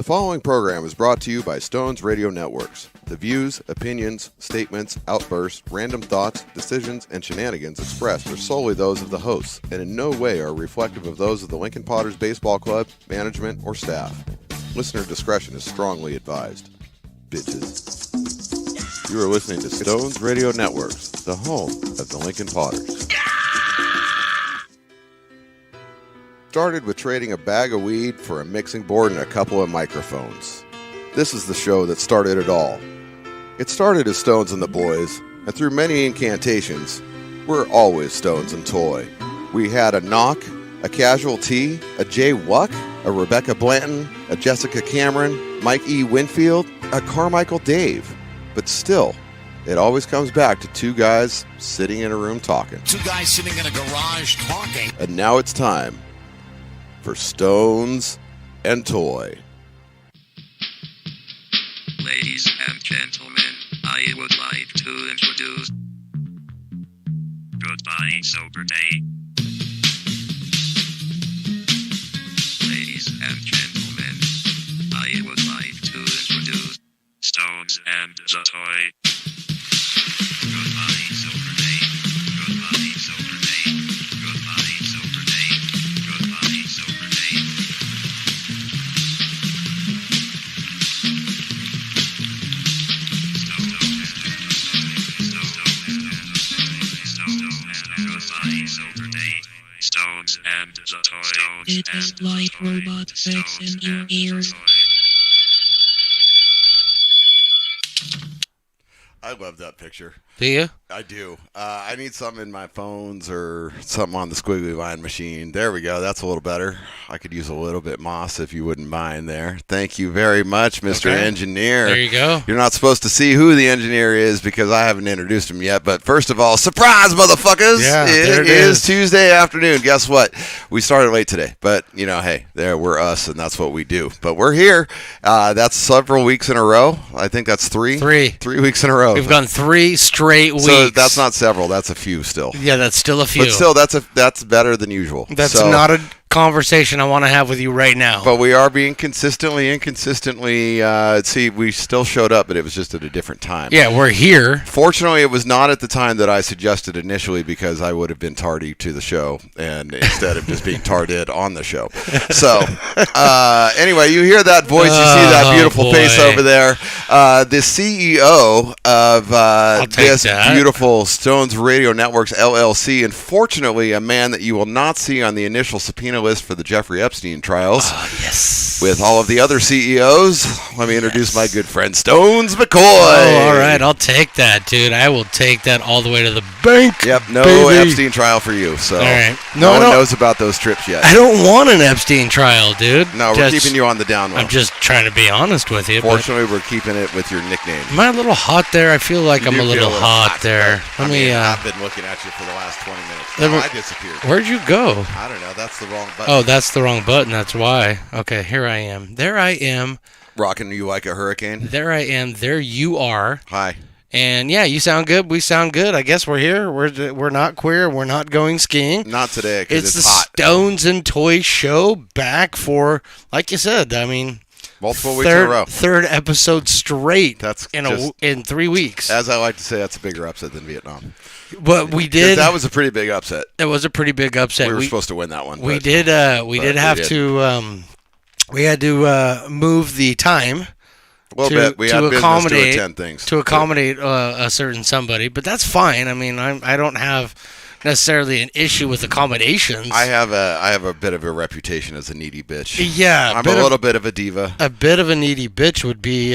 The following program is brought to you by Stones Radio Networks. The views, opinions, statements, outbursts, random thoughts, decisions, and shenanigans expressed are solely those of the hosts and in no way are reflective of those of the Lincoln Potters Baseball Club, management, or staff. Listener discretion is strongly advised. Bitches. You are listening to Stones Radio Networks, the home of the Lincoln Potters. Started with trading a bag of weed for a mixing board and a couple of microphones. This is the show that started it all. It started as Stones and the Boys, and through many incantations, we're always Stones and Toy. We had a Knock, a Casual T, a Jay Wuck, a Rebecca Blanton, a Jessica Cameron, Mike E. Winfield, a Carmichael Dave. But still, it always comes back to two guys sitting in a room talking. Two guys sitting in a garage talking. And now it's time for Stones and Toy. Ladies and gentlemen, I would like to introduce Goodbye Sober Day. Ladies and gentlemen, I would like to introduce Stones and the Toy. Goodbye Sober Day. Goodbye Sober Day. Goodbye Sober Day. Goodbye Sober Day. Stones and the Toy. It is like robot sex in your ears. I love that picture. Do you? I do. I need something in my phones or something on the squiggly line machine. There we go. That's a little better. I could use a little bit moss if you wouldn't mind there. Thank you very much, Mr. Okay. Engineer. There you go. You're not supposed to see who the engineer is because I haven't introduced him yet. But first of all, surprise, motherfuckers. Yeah, there it it is is. Tuesday afternoon. Guess what? We started late today. But, you know, hey, there we're us, and that's what we do. But we're here. That's several weeks in a row. I think that's three. 3 weeks in a row. We've gone 3 straight weeks. So that's not several. That's a few still. Yeah, that's still a few. But still, that's better than usual. That's So- not a conversation I want to have with you right now. But we are being inconsistently. See, we still showed up, but it was just at a different time. Yeah, we're here. Fortunately, it was not at the time that I suggested initially because I would have been tardy to the show, and instead of just being tarded on the show. So, anyway, you hear that voice, you see that beautiful face boy. over there. The CEO of take this that. beautiful Stones Radio Networks LLC, and fortunately, a man that you will not see on the initial subpoena list for the Jeffrey Epstein trials. Yes. With all of the other CEOs, let me introduce my good friend Stones McCoy. Oh, all right. I'll take that, dude. I will take that all the way to the bank. Yep, no baby. Epstein trial for you. So All right. no I one don't- knows about those trips yet. I don't want an Epstein trial, dude. No, we're Just- keeping you on the down low. I'm just trying to be honest with you. But Fortunately, we're keeping it with your nickname. am I a little hot there? I feel like You I'm do a feel little hot there. but, Let I me. mean, I've been looking at you for the last 20 minutes. Let No, me- I disappeared. Where'd you go? I don't know. That's the wrong button. Oh, that's the wrong button. That's why. Okay, here I am. There I am. Rocking you like a hurricane. There I am. There you are. Hi. And yeah, you sound good. We sound good. I guess we're here. We're not queer. We're not going skiing. Not today because It's it's the hot. Stones and Toys show back for, like you said. I mean, Multiple weeks in a row. third episode straight. That's in 3 weeks. As I like to say, that's a bigger upset than Vietnam. But we 'Cause did. that was a pretty big upset. It was a pretty big upset. We were supposed to win that one. We but did. We but did we have did. to. We had to move the time. A little to- bit. We to had business to accommodate- attend things. To accommodate a certain somebody, but that's fine. I mean, I don't have necessarily an issue with accommodations. I have a bit of a reputation as a needy bitch. Yeah, I'm a little bit of a diva. A bit of a needy bitch would be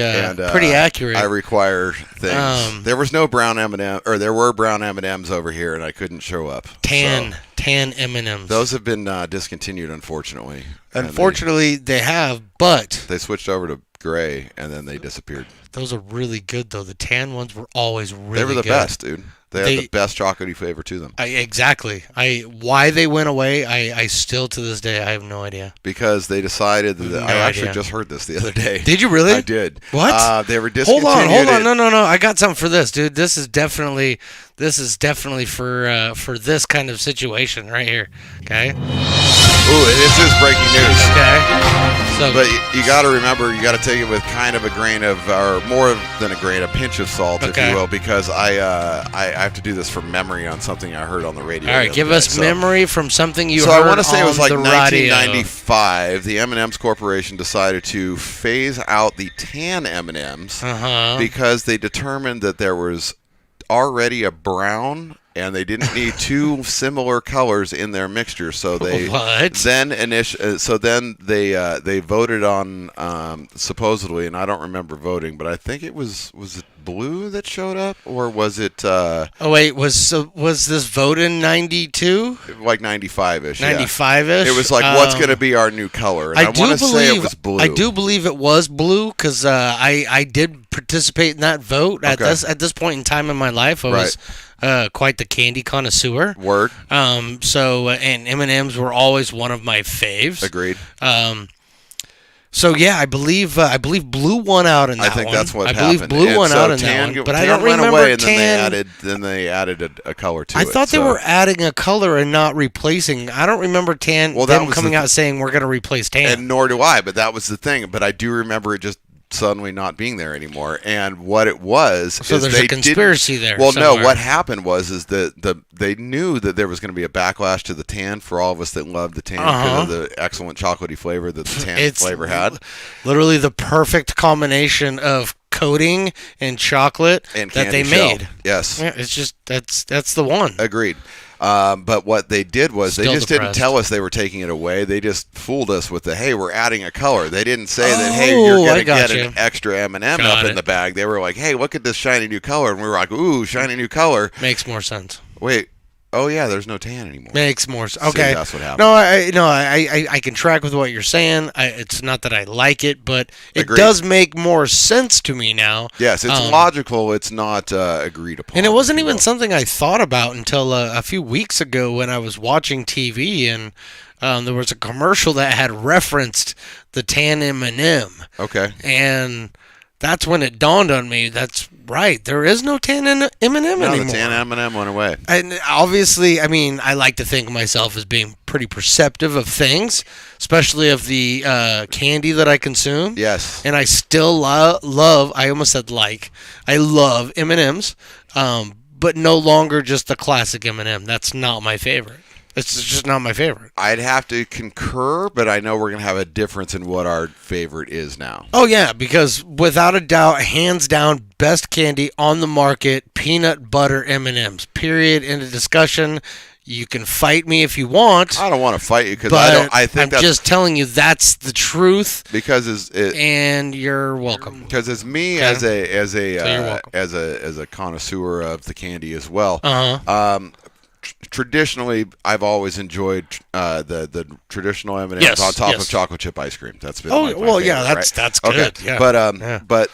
pretty accurate. I require things. There was no brown M&M, or there were brown M&Ms over here, and I couldn't show up. tan So M&Ms. those have been discontinued, unfortunately. And Unfortunately, they have, but they switched over to gray, and then they disappeared. those are really good though. The tan ones were always really They were the good. best, dude. They They- had the best chocolatey flavor to them. Exactly. Why they went away, I still to this day I have no idea. Because they decided that No I actually idea. just heard this the other day. Did you really? I did. What? They were Hold discontinued. on. No. I got something for this, dude. This is definitely for this kind of situation right here. Okay. Ooh, this is breaking news. Okay. So, But you got to remember, you got to take it with kind of a grain of, or more than a grain, a pinch of salt, if Okay. you will, because I have to do this from memory on something I heard on the radio. all right, the other give day. us So- memory from something you So heard I want to say it was on like the radio. 1995. The M&M's Corporation decided to phase out the tan M&M's Uh-huh. because they determined that there was already a brown and they didn't need two similar colors in their mixture. So they What? then they voted on supposedly, and I don't remember voting, but I think it was it blue that showed up, or was it Oh wait, was this vote in 92? like 95ish? 95ish? It was like, what's going to be our new color? And I, do want to say it believe was blue. I do believe it was blue because I did participate in that vote at Okay. this point in time in my life. I was quite the candy connoisseur. Word. So and M&Ms were always one of my faves. Agreed. So yeah, I believe blue won out in that I think one. that's what I happened. believe blue And won so out in tan, that one, but tan I don't went remember away, and tan. then they added a color to I it. thought they so- were adding a color and not replacing. I don't remember tan. Well, that them was coming the- out saying we're going to replace tan. and nor do I, but that was the thing. But I do remember it just suddenly not being there anymore. And what it was So is there's they a conspiracy there Well, no, somewhere. what happened was they knew that there was going to be a backlash to the tan for all of us that loved the tan because of the excellent chocolatey flavor that the tan It's flavor had. Literally the perfect combination of coating and chocolate And that they candy shell. made. Yes. Yeah, it's just that's the one. Agreed. But what they did was they Still just didn't depressed. tell us they were taking it away. They just fooled us with the, hey, we're adding a color. They didn't say that, hey, Oh, you're I going to got get you. an extra M&M Got up in it. the bag. They were like, hey, look at this shiny new color. And we were like, ooh, shiny new color. Makes more sense. Wait. Oh, yeah, there's no tan anymore. Makes more sense. Okay. that's what happened. No, I can track with what you're saying. It's not that I like it, but it Agreed. does make more sense to me now. Yes, it's logical. It's not agreed upon. And it wasn't if you even will. something I thought about until a few weeks ago when I was watching TV and there was a commercial that had referenced the tan M&M, Okay. and that's when it dawned on me. That's right. There is no tan M&M No, anymore. the tan M&M went away. And obviously, I mean, I like to think of myself as being pretty perceptive of things, especially of the candy that I consume. Yes. And I still love. I almost said like. I love M&Ms, but no longer just the classic M&M. That's not my favorite. It's just not my favorite. I'd have to concur, but I know we're going to have a difference in what our favorite is now. Oh yeah, because without a doubt, hands down, best candy on the market, peanut butter M&Ms. Period. End of discussion. You can fight me if you want. I don't want to fight you because But I think I'm that's just telling you that's the truth, because and you're welcome. because as me Okay. as you're welcome. as a connoisseur of the candy as well. Uh-huh. Traditionally, I've always enjoyed the traditional M&Ms Yes, on top yes. of chocolate chip ice cream. That's been Oh, like my well, yeah, favorite, that's- right? that's good, yeah. But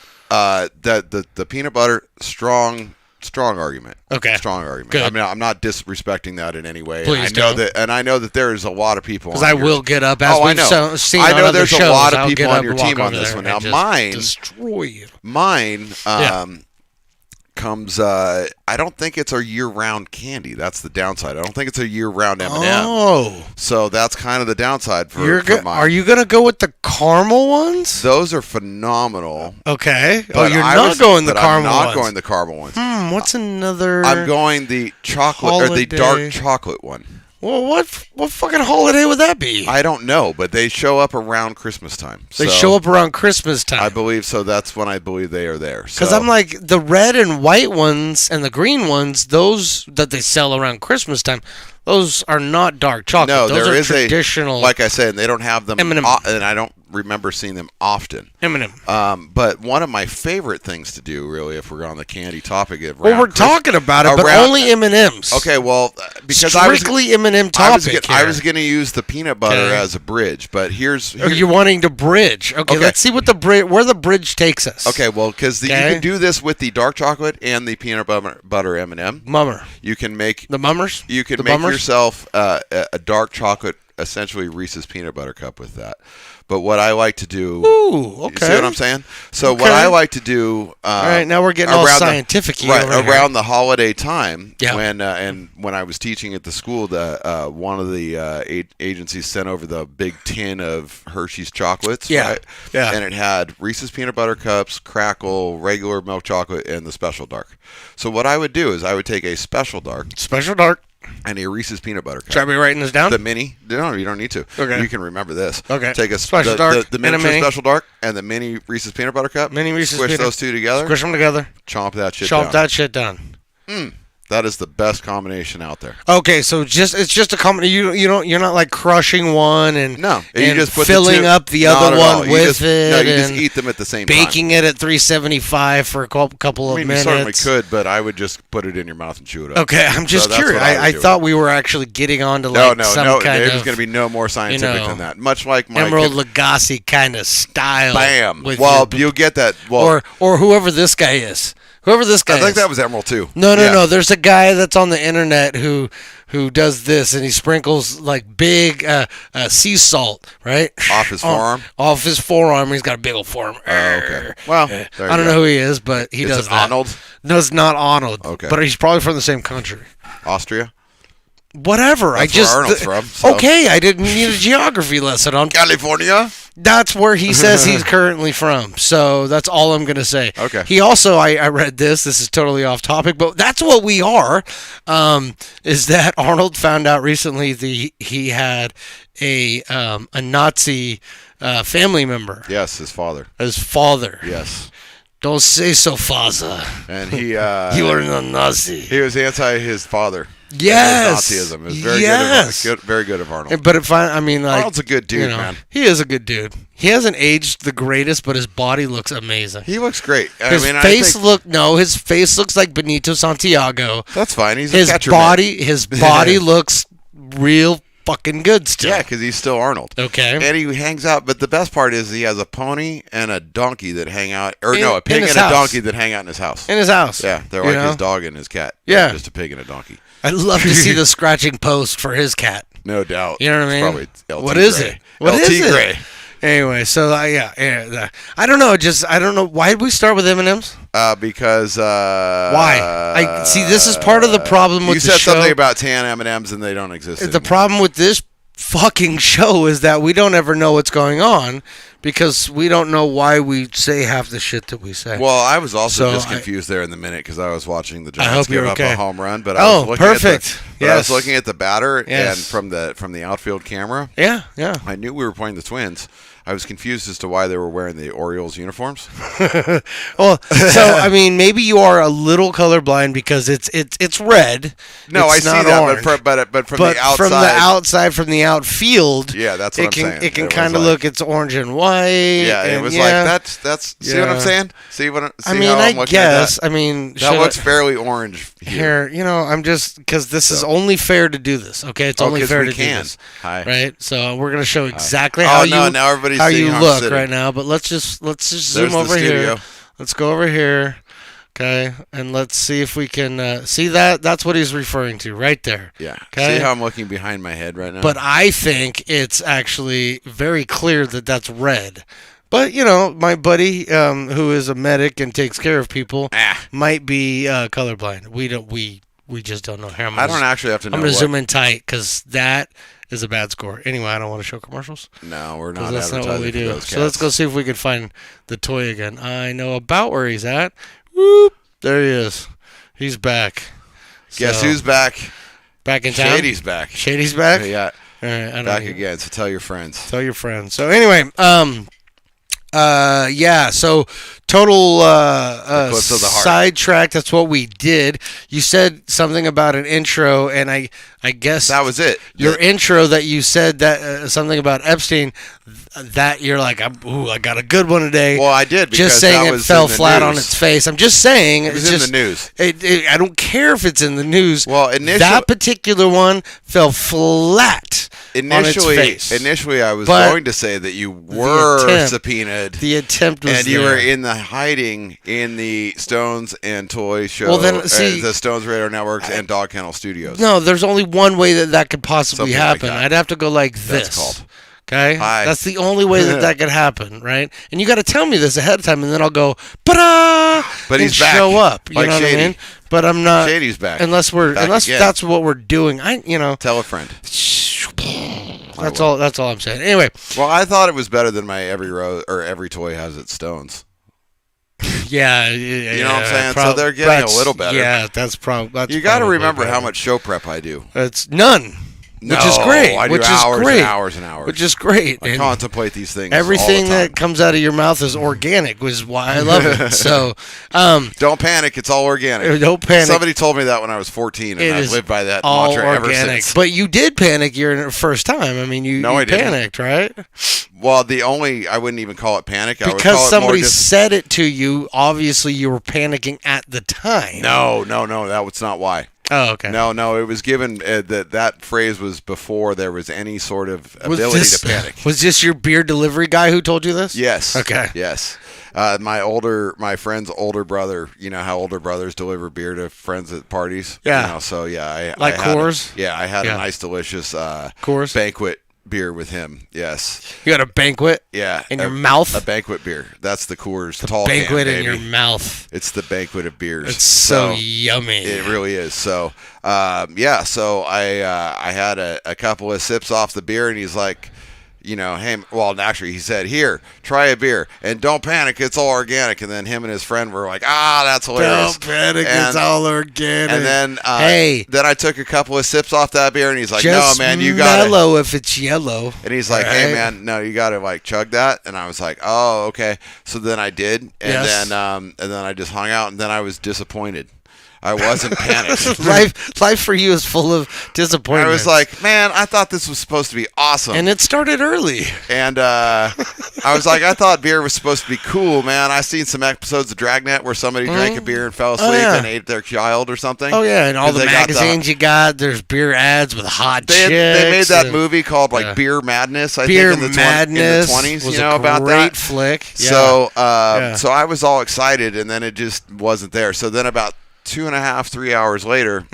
the peanut butter strong argument. Okay. Strong argument. Good. I mean, I'm not disrespecting that in any way. Please and I know don't. I know that there's a lot of people. Because on I your- will get up as Oh, I we've know. seen I on know other there's a shows, lot of I'll people get on up your and walk team on over this there one. and Now, just mine destroy you. Mine Yeah. comes. I don't think it's a year-round candy. That's the downside. I don't think it's a year-round M&M. Oh, So that's kind of the downside for mine. are you gonna go with the caramel ones? Those are phenomenal. Okay. But you're I not was- going the but caramel I'm not ones. going the caramel ones. What's another? I'm going the chocolate or the Holiday. dark chocolate one. Well, what fucking holiday would that be? I don't know, but they show up around Christmas time. They So show up around Christmas time. I believe so. That's when I believe they are there. Because So- I'm like, the red and white ones and the green ones, those that they sell around Christmas time, those are not dark chocolate. no, those there are is traditional like I said, they don't have them, M&M. and I don't remember seeing them often. M&M. But one of my favorite things to do, really, if we're on the candy topic, Well, we're talking about it, but around- only M&Ms. Okay, well, because strictly M&M topic. I was going to use the peanut butter Okay. as a bridge, but here's You're wanting to bridge. Okay, Okay. let's see what where the bridge takes us. okay. Well, because you Okay. can do this with the dark chocolate and the peanut butter M&M. Mummer. You can make The mummers? you can the make bummers? yourself a dark chocolate essentially Reese's peanut butter cup with that. But what I like to do, Ooh, okay. you see what I'm saying? So Okay. what I like to do, All right, now we're getting all around the- scientific-y right over here. around the holiday time, Yeah. when I was teaching at the school, one of the agencies sent over the big tin of Hershey's chocolates, Yeah. right? Yeah. And it had Reese's peanut butter cups, Crackle, regular milk chocolate, and the special dark. So what I would do is I would take a special dark Special dark. and a Reese's peanut butter cup. Should I be writing this down? The mini? No, you don't need to. Okay. You can remember this. Okay. Take a Special dark the and a miniature mini. special dark, and the mini Reese's peanut butter cup. Mini Reese's Squish peanut- those two together. Squish them together. Chomp that shit Chomp down. that shit down. That is the best combination out there. Okay, so it's just a combination. You're not like crushing one and No, and you just put filling the two, up the not other at all. one You with just, it. No, you just and eat them at the same baking it at 375 for a couple time. of I mean, minutes. you certainly could, but I would just put it in your mouth and chew it up. Okay, I'm just So that's curious. what I would I do. thought we were actually getting on to No, like no, some no. kind There's of going to be no more scientific know, than that. Much like my Emerald Lagasse kind of style. bam. with Well, your- you'll get that. Well, or whoever this guy is. Whoever this guy I think is. that was Emerald too. No. Yeah. There's a guy that's on the internet who does this, and he sprinkles like big sea salt, right? Off his forearm? Off his forearm. He's got a big old forearm. Oh, okay. Well, there you I don't go. know who he is, but he Is does it that. Arnold? No, it's not Arnold. Okay. But he's probably from the same country. Austria, Whatever. That's where Arnold's from, so. Okay, I didn't need a geography lesson on. California. That's where he says he's currently from. So that's all I'm going to say. Okay. He also, I read this. This is totally off topic, but that's what we are. Is that Arnold found out recently he had a Nazi family member, Yes, his father. his father. Yes, Don't say so, father. and he You are a Nazi. he was anti his father. Yes. Nazism. It was very Yes. good. Very good of Arnold. But I mean, like, Arnold's a good dude, you know, man. He is a good dude. He hasn't aged the greatest, but his body looks amazing. He looks great. His I face think his face looks like Benito Santiago. that's fine. He's His a catcher. man. his body looks real fucking good still. Yeah, because he's still Arnold. Okay. And he hangs out, but the best part is he has a pony and a donkey that hang out, or In- no, a in pig his and a house. donkey that hang out in his house. In his house. Yeah, they're You like know? his dog and his cat. Yeah. Just a pig and a donkey. I'd love to see the scratching post for his cat. No doubt. You know what I It's mean? Probably LT What is Gray. it? What LT is it? Gray. Anyway, so I don't know. I don't know. Why did we start with M&Ms? Because Why? I see. This is part of the problem with you the said show. something about tan M&Ms and they don't exist. The anymore. problem with this fucking show is that we don't ever know what's going on because we don't know why we say half the shit that we say. Well, I was also So just I- confused there in the minute because I was watching the I Giants hope give you're up okay. a home run, but Oh, I was looking perfect. At the, but I was Yes. looking at the batter, Yes. and from the outfield camera, yeah. I knew we were playing the Twins. I was confused as to why they were wearing the Orioles uniforms. Well, so I mean, maybe you are a little colorblind because it's red. No, It's I see not that, orange. but from the outside, from the outside, from the outfield, yeah, that's what it I'm can saying. it can was kind of like- look. It's orange and white. Yeah, it and was yeah. like that's. See what I'm Yeah. saying? See what? See I mean, how I I'm looking at that? guess. I mean, That should looks I- fairly orange here. here. I'm just because this is only fair to do this. Okay, it's Oh, only 'cause fair we to can. do this. Hi. Right. So we're gonna show exactly Oh, how no, you now everybody's how seeing you how I'm look sitting. right now. But let's just There's zoom the over studio. here. Let's go over here. Okay, and let's see if we can see that. That's what he's referring to right there. Yeah. Okay. See how I'm looking behind my head right now? But I think it's actually very clear that that's red. But my buddy, who is a medic and takes care of people, might be colorblind. We just don't know. Here, I don't actually have to know. I'm gonna what- zoom in tight because that is a bad score. Anyway, I don't want to show commercials. No, we're 'Cause not. that's not what we advertising for do. those So let's cats. go see if we can find the toy again. I know about where he's at. Whoop! There he is. He's back. Guess So, who's back? back in town? Shady's back. Shady's back. Yeah, All right, I don't back need- again. So tell your friends. Tell your friends. So anyway, yeah. So total Eclipse of the heart. sidetrack. That's what we did. You said something about an intro, and I guess That was it. your intro that you said that something about Epstein. that you're like, I got a good one today. Well, I did because just saying that it was fell in the flat on news. its face. I'm just saying It was in the news. I don't care if it's in the news. Well, that particular one fell flat on its face. Initially, I was But going to say that you were attempt- subpoenaed. The attempt was And you there. were in the hiding in the Stones and Toy show, Well, then, see- the Stones Radio Networks and Dog Kennel Studios. No, there's only one way that could possibly Something like happen. that. I'd have to go like this. That's called. Okay? Hi. That's the only way that could happen, right? And you got to tell me this ahead of time, and then I'll go, ba-da! But and he's back, show up. You like know what Shady. I mean? But I'm not. Shady's back. Unless Back again. that's what we're doing. Tell a friend. That's all I'm saying. Anyway, Well, I thought it was better than my every toy has its Stones. yeah. You know what I'm saying? So they're getting a little better. Yeah, that's probably. You got to remember how much show prep I do. It's none. No, which is great. I do which hours is great. and hours and hours. Which is great. I And contemplate these things. everything all the time. that comes out of your mouth is organic, which is why I love it. So, Don't panic. It's all organic. don't panic. Somebody told me that when I was 14, and It I've is lived by that all mantra ever organic. since. But you did panic your first time. I mean, you I didn't. panicked, right? Well, I wouldn't even call it panic. I would Because call it somebody more said it to you. Obviously, you were panicking at the time. No, that was not why. Oh, okay. No, it was given that phrase was before there was any sort of Was ability this, to panic. Was this your beer delivery guy who told you this? Yes. Okay. Yes. My friend's older brother. You know how older brothers deliver beer to friends at parties. Yeah. You know, so yeah, Like I had Coors? I had Yeah. a nice, delicious Coors? banquet beer with him. Yes. You had a banquet Yeah. in your mouth? A banquet beer. That's the Coors tall banquet can, in your baby. mouth. It's the banquet of beers. It's so yummy. It really is. So, so I had a couple of sips off the beer, and he's like, hey, well, actually, he said, here, try a beer, and don't panic, it's all organic. And then him and his friend were like, that's hilarious. Don't panic, And- it's all organic. And then, hey, then I took a couple of sips off that beer, and he's like, just no, man, you got to. mellow if it's yellow. And he's like, hey, Right? man, no, you got to chug that. And I was like, oh, okay. So then I did, and Yes. then I just hung out, and then I was disappointed. I wasn't panicked. Life for you is full of disappointment. I was like, man, I thought this was supposed to be awesome. and it started early. And I was like, I thought beer was supposed to be cool, man. I seen some episodes of Dragnet where somebody drank a beer and fell asleep yeah. and ate their child or something. Oh yeah, and all 'Cause the they got magazines you got, there's beer ads with hot They chicks. made that and movie called yeah. Beer Beer Madness. I think in the Madness 20s, was you know a about great that. flick. Yeah. So Yeah. so I was all excited, and then it just wasn't there. So then about 2.5, 3 hours later,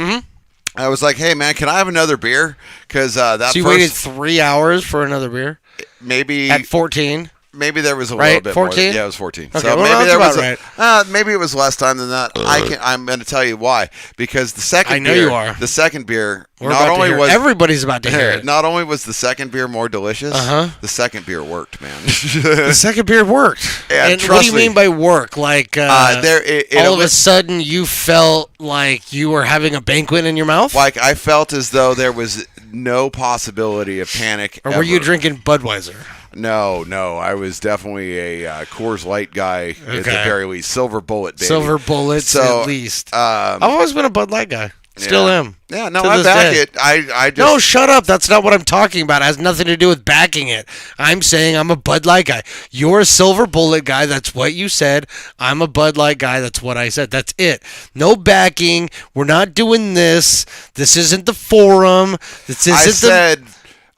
I was like, hey man, can I have another beer? Because that So you first waited 3 hours for another beer maybe at 14. Maybe there was a Right? little bit 14? more. Yeah, it was 14. Okay, so well, maybe that's there was about maybe it was less time than that. I'm going to tell you why. Because the second I know beer, you are. the second beer, We're not about to only hear. was Everybody's about to hear it. not only was the second beer more delicious, the second beer worked, man. The second beer worked. Yeah, and what trust do you me. mean by work? Like all of a was- sudden you felt like you were having a banquet in your mouth? like I felt as though there was no possibility of panic. Or were you ever. drinking Budweiser? No, I was definitely a Coors Light guy at the Okay. very least. Silver Bullet, baby. Silver Bullets So, at least. I've always been a Bud Light guy. Still yeah. am. Yeah, no, To I this back day. it. I just No, shut up. That's not what I'm talking about. It has nothing to do with backing it. I'm saying I'm a Bud Light guy. You're a Silver Bullet guy. That's what you said. I'm a Bud Light guy. That's what I said. That's it. No backing. We're not doing this. This isn't the forum. This isn't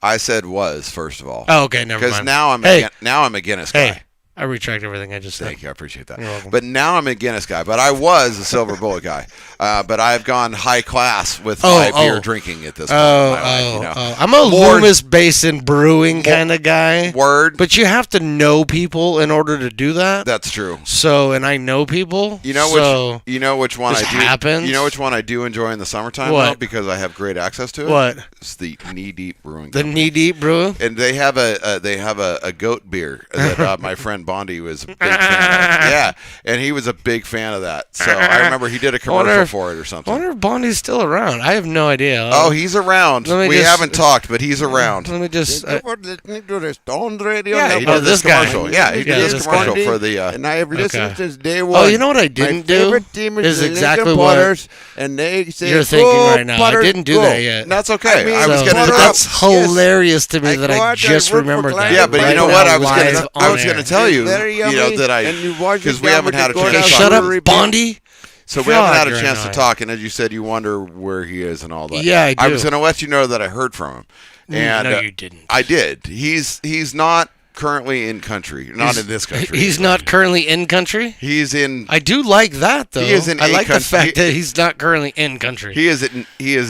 I said was first of all. Oh, okay, never Because mind. now Hey. I'm a Guinness guy. Hey, I retract everything I just said. Thank you, I appreciate that. You're welcome. But now I'm a Guinness guy. But I was a Silver Bullet guy. But I've gone high class with my beer drinking at this point in my life. You know. I'm a More- Loomis Basin brewing kind of guy. Word. But you have to know people in order to do that. That's true. So, and I know people. You know so which one I this do. happens? You know which one I do enjoy in the summertime What? though, because I have great access to it. What? It's the Knee Deep Brewing The Company. Knee Deep Brew. And they have a goat beer that my friend and Bondi was a big fan of. Yeah, and he was a big fan of that. So I remember he did a commercial for it or I something. wonder if Bondi's still around. I have no idea. Oh, he's around. Let me We just- haven't talked, but he's around. Let me just. listening to the Stones radio. Yeah, he Oh, did this this guy. commercial. Yeah, he Yeah, did this this commercial guy. for the. And I have listened Okay. since day one. Oh, you know what I didn't My do? favorite team Is the exactly Lincoln what Potters, and they say, you're thinking "Go, right now. I Potters, didn't do go." that yet. That's okay. I mean, I was so- going But to. that's hilarious to me I that go I out, just I work for remembered that. Klein. Yeah, but you right know now, what? I was live going on to air. tell you. Very You know yummy, that and you watch because it we down haven't with had a the chance. Gordon to Shut talk. up, Brewery. Bondi. So we haven't had a God, chance to you're talk, and as you said, you wonder where he is and all that. Yeah, I I do. was going to let you know that I heard from him, and No, you didn't. I did. He's not currently in country, not in this country. He's not currently in country. He's in. I do like that though. He is in I a like the country- fact that he's not currently in country. He is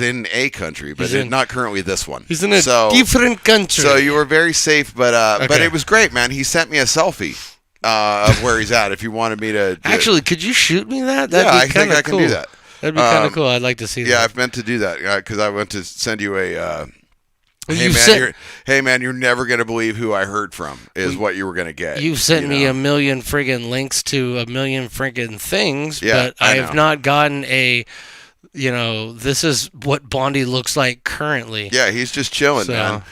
in a country, but He's in- not currently this one. He's in a so, different country. So you were very safe, but Okay. it was great, man. He sent me a selfie of where he's at. If you wanted me to, Actually, could you shoot me that? yeah, That'd I be think kinda I can cool. do that. That'd be kind of Um, cool. I'd like to see Yeah, that. I've meant to do that because I went to send you a. Well, Hey you've man, sent- you're never gonna believe who I heard from. Is what you were gonna get. You've sent me know? a million friggin' links to a million friggin' things, Yeah, but I I have know. not gotten a, this is what Bondi looks like currently. Yeah, he's just chilling, So- man.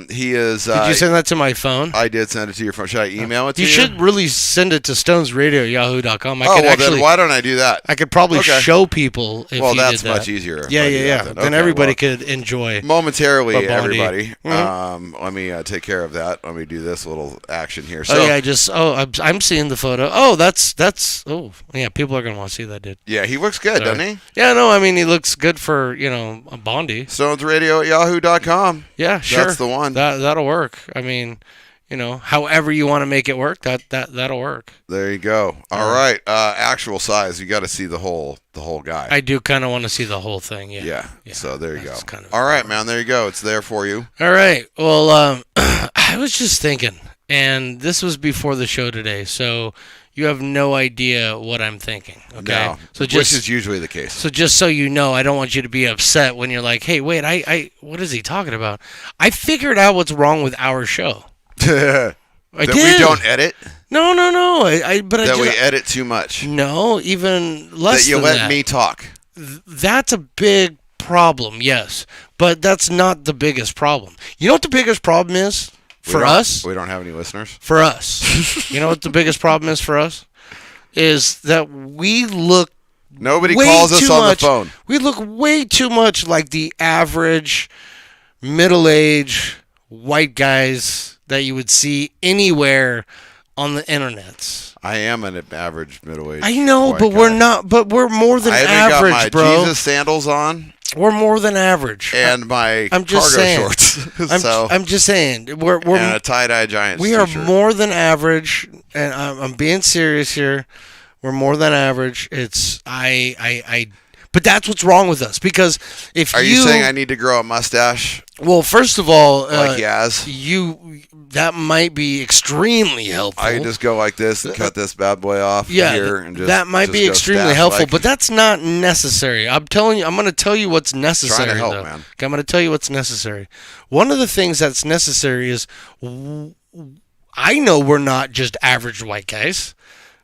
He is. Did you send that to my phone? I did send it to your phone. Should I email it to You you? should really send it to stonesradio@yahoo.com. I Oh could well, actually, then why don't I do that? I could probably Okay. show people if Well, you that's did that. much easier. if Yeah, I yeah, do yeah. that Then Okay, everybody well, could enjoy. momentarily, But Bondi. everybody. Let me take care of that. Let me do this little action here. So Oh yeah, I'm seeing the photo. Oh, that's yeah. People are gonna want to see that, dude. yeah, he looks good, doesn't he? Yeah, no, I mean he looks good for a Bondi. StonesRadio@yahoo.com. Yeah, sure. That's the one. That'll work. I mean, however you want to make it work, that'll work. There you go. All right. Actual size. You got to see the whole guy. I do kind of want to see the whole thing. Yeah. yeah. So there you go. That's kind of All right, man. There you go. It's there for you. All right. Well, I was just thinking, and this was before the show today, so you have no idea what I'm thinking. Okay. No, So which just is usually the case. So just so you know, I don't want you to be upset when you're like, "Hey, wait, I what is he talking about?" I figured out what's wrong with our show. that I we did. don't edit. No. But I That we just edit too much. no, even less That you than let that. me talk. That's a big problem, yes, but that's not the biggest problem. You know what the biggest problem is for us? We don't have any listeners. For us, you know what the biggest problem is for us? Is that we look Nobody way calls us too on much, the phone. We look way too much like the average middle-aged white guys that you would see anywhere on the internet. I am an average middle-aged. I know, white but guy. we're not. But we're more than I haven't average, got my bro. Jesus sandals on We're more than average. and my I'm just cargo saying. shorts. So I'm just saying. We're and a tie-dye Giants we are t-shirt. more than average, and I'm being serious here. We're more than average. It's but that's what's wrong with us because if Are you saying I need to grow a mustache well, first of all, like Yaz? that might be extremely helpful. I can just go like this and cut this bad boy off here and just that might just be go extremely staff helpful, like- but that's not necessary. I'm telling you, I'm going to tell you what's necessary. Trying to help, though. man. I'm going to tell you what's necessary. One of the things that's necessary is I know we're not just average white guys,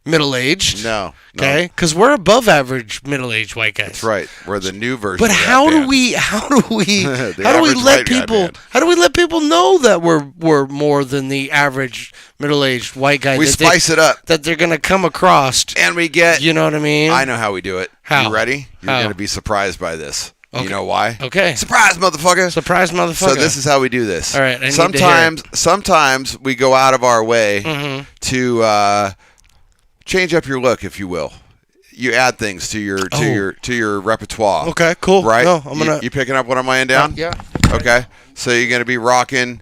middle-aged. No. Okay, because we're above average middle-aged white guys. That's right. We're the new version. But of that how do band. we The average let white guy people band. how do we let people know that we're more than the average middle-aged white guy We that spice it up that they're gonna come across? and we get. You know what I mean? I know how we do it. How? You ready? You're How? going to be surprised by this. Okay. You know why? Okay. Surprise, motherfucker. Surprise, motherfucker. So this is how we do this. All right, I need to hear Sometimes we go out of our way Mm-hmm. to change up your look, if you will. You add things to your repertoire. Okay, cool. Right? No, I'm gonna. You picking up what I'm laying down? Yeah. Okay. So you're gonna be rocking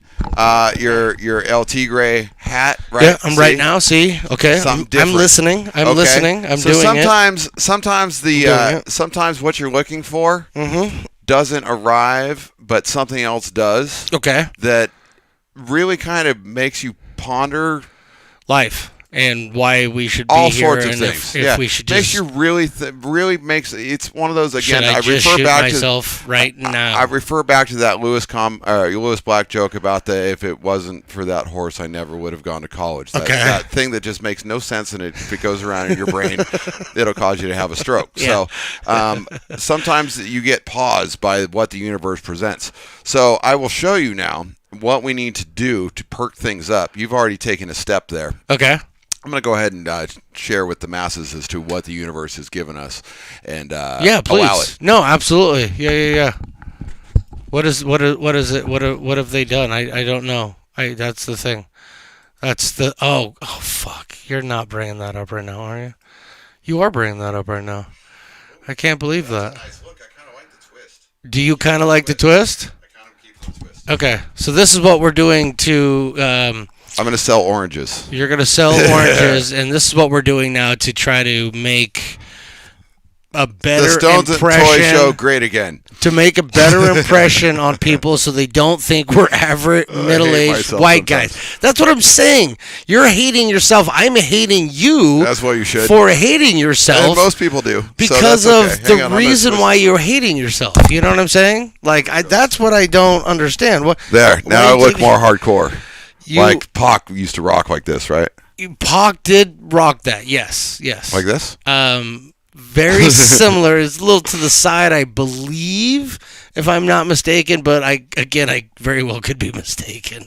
your El Tigre hat, right? Yeah, I'm right See? now. See, okay, Something I'm different. listening. I'm Okay? listening. I'm so doing sometimes the doing it. sometimes what you're looking for Mm-hmm. doesn't arrive, but something else does it. Okay, that really kind of makes you ponder life. and why we should be All here sorts of and things. if we should makes just you really makes it's one of those should again. I just refer shoot back myself right now. I refer back to that Lewis Black joke about the if it wasn't for that horse, I never would have gone to college. Okay. That thing that just makes no sense, and if it goes around in your brain, it'll cause you to have a stroke. Yeah. So sometimes you get paused by what the universe presents. So I will show you now what we need to do to perk things up. You've already taken a step there. Okay. I'm going to go ahead and share with the masses as to what the universe has given us, and Yeah, allow please. it. No, absolutely. Yeah. What is it? What have they done? I don't know. That's the thing. That's the oh fuck. You're not bringing that up right now, are you? You are bringing that up right now. I can't believe that. Nice look. I kind of like the twist. Do you kind of like the twist? I kind of keep the twist. Okay, so this is what we're doing to. I'm going to sell oranges. You're gonna sell oranges, and this is what we're doing now to try to make a better The Stones and impression. Toy Show great again. To make a better impression on people, so they don't think we're average middle-aged myself white sometimes. guys. That's what I'm saying. You're hating yourself. I'm hating you. That's what you should. For hating yourself. And most people do. Because so that's of okay. Hang the on, I'm gonna reason twist. why you're hating yourself. You know what I'm saying? Like, that's what I don't understand. What There. why Now I you look taking- more hardcore. You, Like Pac used to rock like this, right? Pac did rock that. Yes. Like this? Very similar. It's a little to the side, I believe, if I'm not mistaken. But I very well could be mistaken.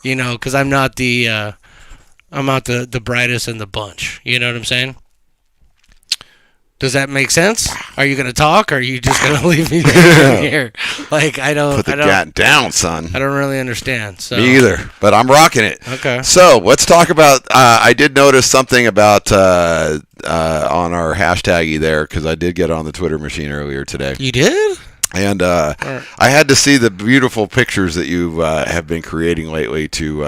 You know, because I'm not the brightest in the bunch. You know what I'm saying? Does that make sense? Are you gonna talk, or are you just gonna leave me here? Like I don't. Put the I don't. gat down, son. I don't really understand. So. Me either, but I'm rocking it. Okay. So let's talk about. I did notice something about on our hashtaggy there because I did get on the Twitter machine earlier today, You did? and I had to see the beautiful pictures that you have been creating lately to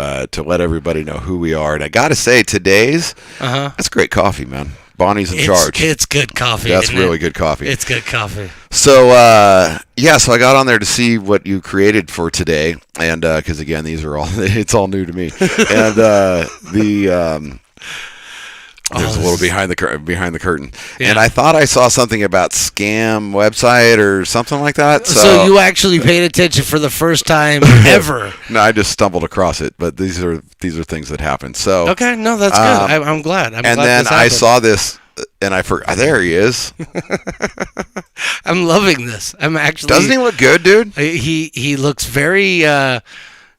let everybody know who we are. And I got to say, today's that's great coffee, man. Bonnie's in charge. It's good coffee. That's isn't really it? good coffee. It's good coffee. So so I got on there to see what you created for today, and because again, these are all it's all new to me, and there's a little behind the curtain, Yeah. and I thought I saw something about scam website or something like that. So you actually paid attention for the first time ever. No, I just stumbled across it, but these are things that happen. So Okay, no, that's good. I'm glad. and glad then this I happened. saw this, and I forgot. There he is. I'm loving this. I'm actually. Doesn't he look good, dude? He looks very.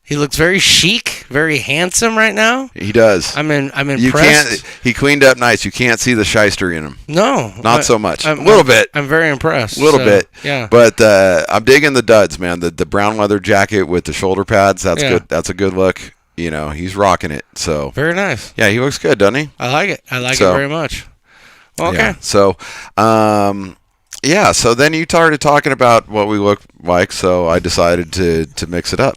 He looks very chic, very handsome right now. He does. I'm impressed. You can't. He cleaned up nice. You can't see the shyster in him. No, Not so much. I'm- A little bit. I'm very impressed. A little so, bit. Yeah. But I'm digging the duds, man. The brown leather jacket with the shoulder pads. That's Yeah. good. That's a good look. You know, he's rocking it. So Very nice. yeah, he looks good, doesn't he? I like it. I like So- it very much. Okay. Yeah. So so then you started talking about what we look like. So I decided to mix it up.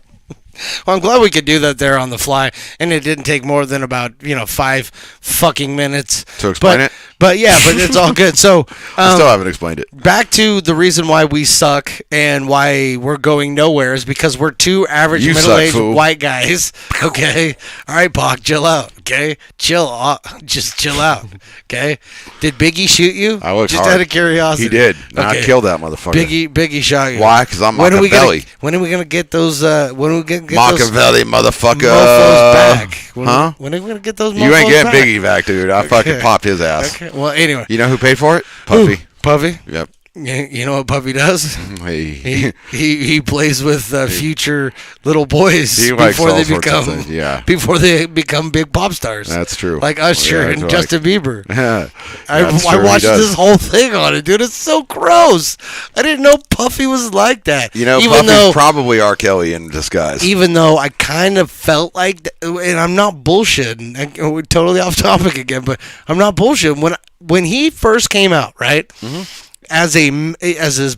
Well, I'm glad we could do that there on the fly, and it didn't take more than about 5 fucking minutes To explain it? But yeah, but it's all good. So I still haven't explained it. back to the reason why we suck and why we're going nowhere is because we're two average You suck, middle-aged fool. white guys. Okay, all right, Pac, chill out. Okay, just chill out. Okay, did Biggie shoot you? I look just hard. out of curiosity. He did. Nah, I Okay. killed that motherfucker. Biggie shot you. Why? Because I'm When are we Machiavelli. gonna? When are we gonna get those? When are we gonna get those? Machiavelli, motherfucker. Mofos back. When Huh? When are we gonna get those? You ain't mofos getting back? Biggie back, dude. I fucking popped his ass. Okay. Well, anyway, You know who paid for it? Puffy. Puffy. Yep. You know what Puffy does? Hey. He plays with future little boys He likes before all they sorts of become things, yeah. before they become big pop stars. That's true. Like Usher Yeah, and like- Justin Bieber. That's I true, he watched does. this whole thing on it, dude. It's so gross. I didn't know Puffy was like that. You know, even Puffy's though probably R. Kelly in disguise. even though I kind of felt like, and I'm not bullshitting. We're totally off topic again, but I'm not bullshitting. When he first came out, right, as his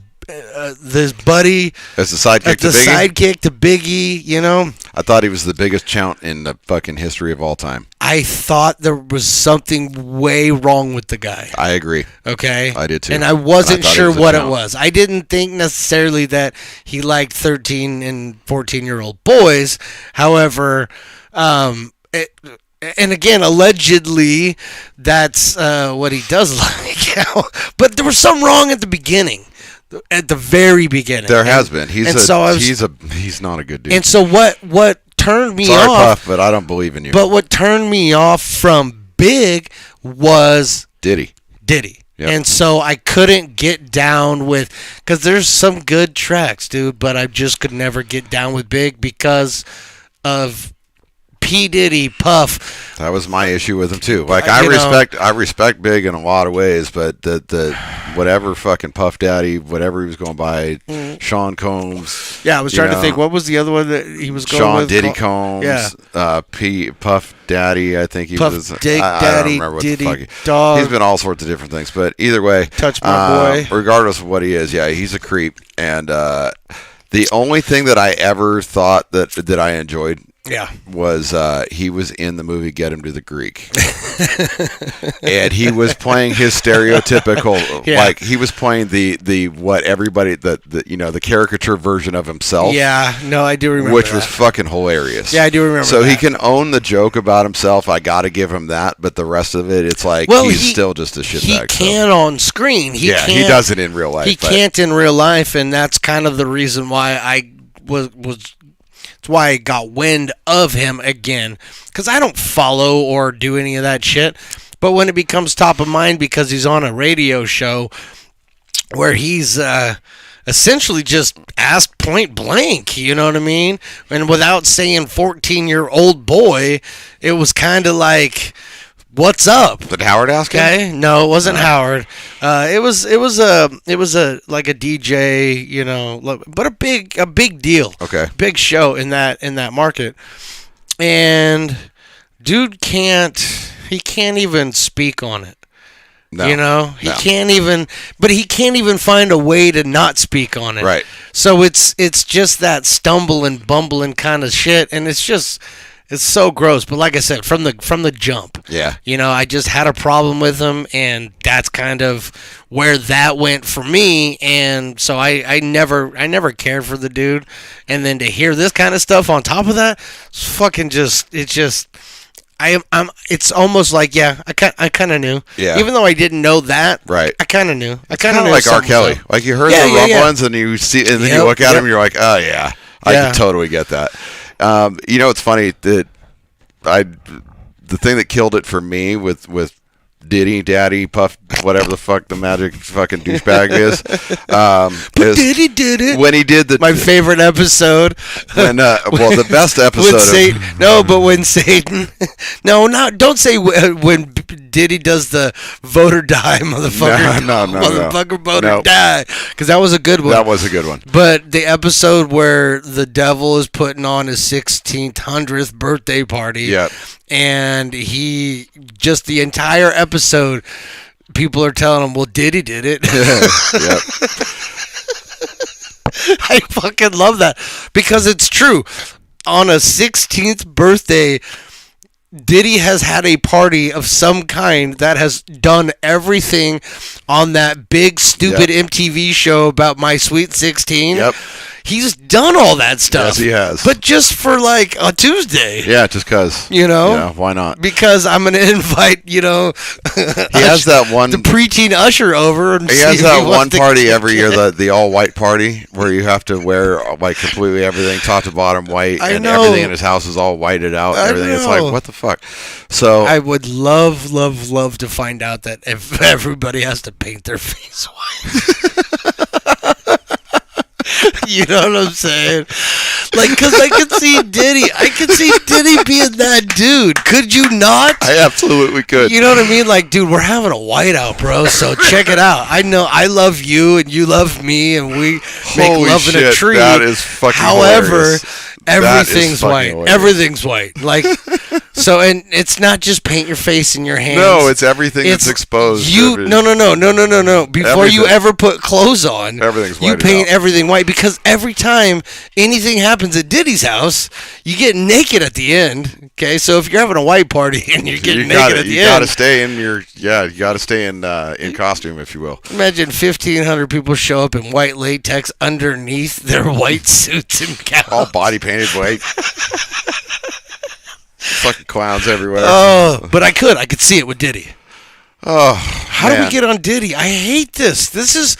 this buddy, As the sidekick as to the Biggie, sidekick to Biggie, you know, I thought he was the biggest chount in the fucking history of all time. I thought there was something way wrong with the guy. I agree. Okay, I did too. and I wasn't And I thought sure it was a what it count. was. I didn't think necessarily that he liked 13 and 14-year-old boys. However, And again, allegedly, that's what he does like. But there was something wrong at the beginning, at the very beginning. There has been. He's not a good dude. And so what turned me Sorry, off? Puff, but I don't believe in you. But what turned me off from Big was Diddy. Yep. And so I couldn't get down with, because there's some good tracks, dude, but I just could never get down with Big because of P. Diddy, Puff. That was my issue with him too. Like You know. I respect Big in a lot of ways, but the whatever fucking Puff Daddy, whatever he was going by, Sean Combs. Yeah, I was trying to think, what was the other one that he was going Sean with? Diddy Combs. Yeah. Puff Daddy, I think he Puff was. Dig I don't Daddy, remember what Diddy the fuck Dog. He's been all sorts of different things, but either way, Touch My Boy. Regardless of what he is, yeah, he's a creep. And the only thing that I ever thought that I enjoyed. Yeah. Was he was in the movie Get Him to the Greek, and he was playing his stereotypical, like he was playing the what everybody the caricature version of himself. Yeah, no, I do remember which that. was fucking hilarious. Yeah, I do remember So that. he can own the joke about himself. I got to give him that, but the rest of it, it's like he's still just a shitbag. He can on screen. He he does it in real life. He can't in real life, and that's kind of the reason why I was. It's why I got wind of him again, because I don't follow or do any of that shit. But when it becomes top of mind because he's on a radio show where he's essentially just asked point blank, you know what I mean? And without saying 14-year-old boy, it was kind of like, what's up? Did Howard ask him? Okay, no, it wasn't Howard. It was a like a DJ, you know, but a big deal. Okay. Big show in that market. And dude can't even speak on it. No. You know, he can't even find a way to not speak on it. Right. So it's just that stumbling, bumbling kind of shit, and it's so gross. But like I said, from the jump, Yeah. you know, I just had a problem with him, and that's kind of where that went for me. And so I never cared for the dude. And then to hear this kind of stuff on top of that, it's almost like, yeah, I kind of knew. Yeah. Even though I didn't know that, Right. I kind of knew. I Kind kind of like R. Kelly. Like you heard the rumblings and you see, and then you look at him and you're like, oh yeah, I can totally get that. You know, it's funny that the thing that killed it for me with Diddy, Daddy, Puff, whatever the fuck the magic fucking douchebag is. Diddy did it. When he did my favorite episode. When the best episode. When Satan, when Satan. Don't say when Diddy does the vote or die, motherfucker. No. Motherfucker, vote or die. Because that was a good one. That was a good one. But the episode where the devil is putting on his 1,600th birthday party. Yeah. And he just the entire episode, people are telling him, "Well, Diddy did it." Yep. I fucking love that because it's true. On a 16th birthday, Diddy has had a party of some kind that has done everything on that big stupid MTV show about My Sweet 16. Yep. He's done all that stuff. Yes, he has. But just for like a Tuesday. Yeah, just because. You know? Yeah, why not? Because I'm going to invite, he has that one. The preteen usher over. And he has that one party every year, the all-white party, where you have to wear like completely everything, top to bottom white, and everything in his house is all whited out. And everything. It's like, what the fuck? So I would love to find out that if everybody has to paint their face white. You know what I'm saying? Like, because I could see Diddy being that dude. Could you not? I absolutely could. You know what I mean? Like, dude, we're having a whiteout, bro. So check it out. I know I love you and you love me, and we make Holy love shit, in a tree. that is fucking However, hilarious. everything's fucking white. hilarious. Everything's white. Like, so, and it's not just paint your face and your hands. No, it's everything that's exposed. No. Before you Everything. ever put clothes on, Everything's you whited paint out. everything white because every time anything happens at Diddy's house, you get naked at the end. Okay, so if you're having a white party and you're getting naked at the you end, gotta stay in you gotta stay in costume, if you will. imagine 1,500 people show up in white latex underneath their white suits and gowns. All body painted white. Fucking clowns everywhere. Oh, but I could see it with Diddy. Oh, How do we get on Diddy? I hate this. This is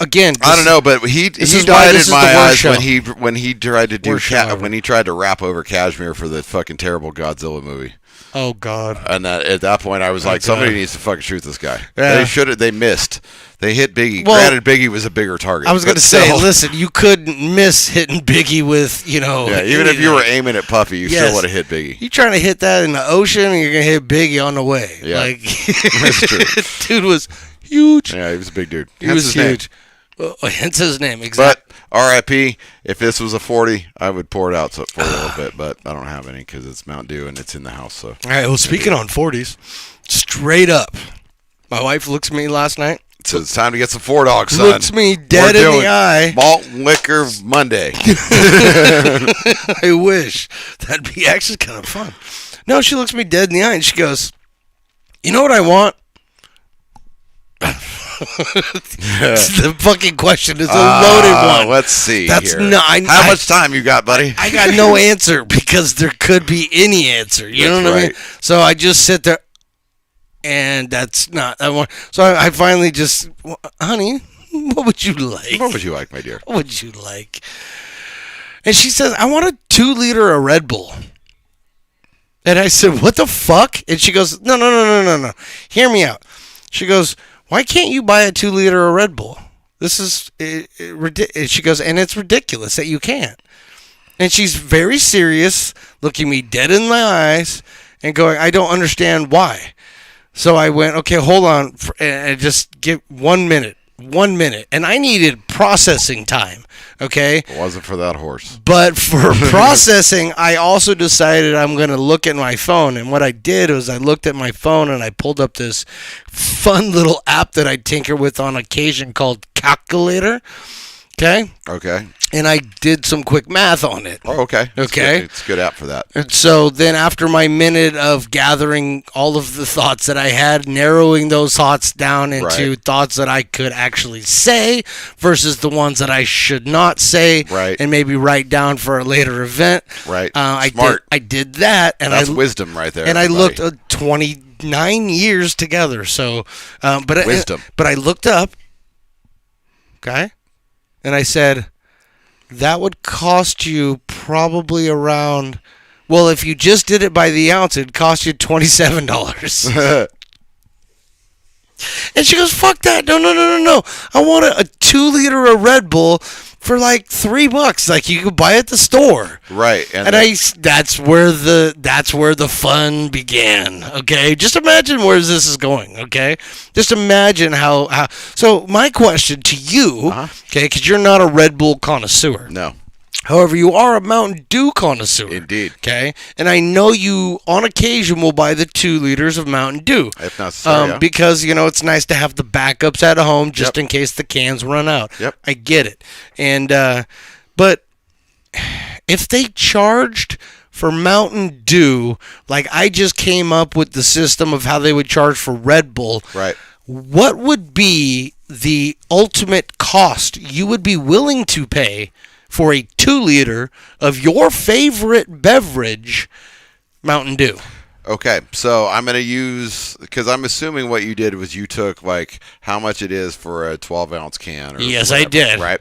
again. I don't know, but he is why died this in is my the worst eyes show. when he tried to do Worst show ever. when he tried to rap over Kashmir for the fucking terrible Godzilla movie. Oh God. And at that point, I was like, God. somebody needs to fucking shoot this guy. Yeah. They missed. They hit Biggie. Well, Granted, Biggie was a bigger target. I was going but to say, still. listen, you couldn't miss hitting Biggie with, Yeah, even if you were aiming at Puffy, you still Yes. would have hit Biggie. You trying to hit that in the ocean, and you're going to hit Biggie on the way. Yeah. Like, That's true. dude was huge. Yeah, he was a big dude. He Hence was his name. huge. Hence his name, exactly. But R.I.P. If this was a 40, I would pour it out for a little bit, but I don't have any because it's Mountain Dew and it's in the house. So All right, well, speaking on 40s, straight up, my wife looks at me last night, So it's time to get some 4 Dogs, son. looks me dead We're in doing the eye. Malt and Liquor Monday. I wish. That'd be actually kind of fun. No, she looks me dead in the eye and she goes, "You know what I want?" The fucking question is a loaded one. Let's see. That's here. not- How much time you got, buddy? I got no answer because there could be any answer. You know That's what I mean? right. So I just sit there, and that's not. So I finally just, honey, what would you like? What would you like, my dear? What would you like? And she says, I want a 2-liter of Red Bull. And I said, what the fuck? And she goes, no. Hear me out. She goes, why can't you buy a 2-liter of Red Bull? This is ridiculous. She goes, and it's ridiculous that you can't. And she's very serious, looking me dead in my eyes and going, I don't understand why. So I went, okay, hold on, and just give 1 minute. 1 minute. And I needed processing time, okay? It wasn't for that horse. But for processing, I also decided I'm going to look at my phone. And what I did was I looked at my phone and I pulled up this fun little app that I tinker with on occasion called Calculator. Okay? Okay. And I did some quick math on it. Oh, okay. Okay. It's a good app for that. And so then after my minute of gathering all of the thoughts that I had, narrowing those thoughts down into Right. thoughts that I could actually say versus the ones that I should not say Right. and maybe write down for a later event. Right. I Smart. did that. And That's I wisdom right there. and I everybody. looked at 29 years together. So, Wisdom. But I looked up, okay, and I said, that would cost you probably around, well, if you just did it by the ounce, it'd cost you $27. And she goes, fuck that. No. I want a 2-liter of Red Bull for like $3. Like you could buy at the store. Right. And that's where the fun began. Okay, just imagine where this is going. Okay, just imagine how. So my question to you, okay, because you're not a Red Bull connoisseur. No. However, you are a Mountain Dew connoisseur. Indeed. Okay, and I know you on occasion will buy the 2 liters of Mountain Dew. If not so, yeah. Because it's nice to have the backups at home just Yep. in case the cans run out. Yep. I get it, and but if they charged for Mountain Dew, like I just came up with the system of how they would charge for Red Bull, Right. what would be the ultimate cost you would be willing to pay for a 2-liter of your favorite beverage, Mountain Dew? Okay, so I'm going to use, because I'm assuming what you did was you took, like, how much it is for a 12-ounce can. Or Yes, whatever, I did. Right?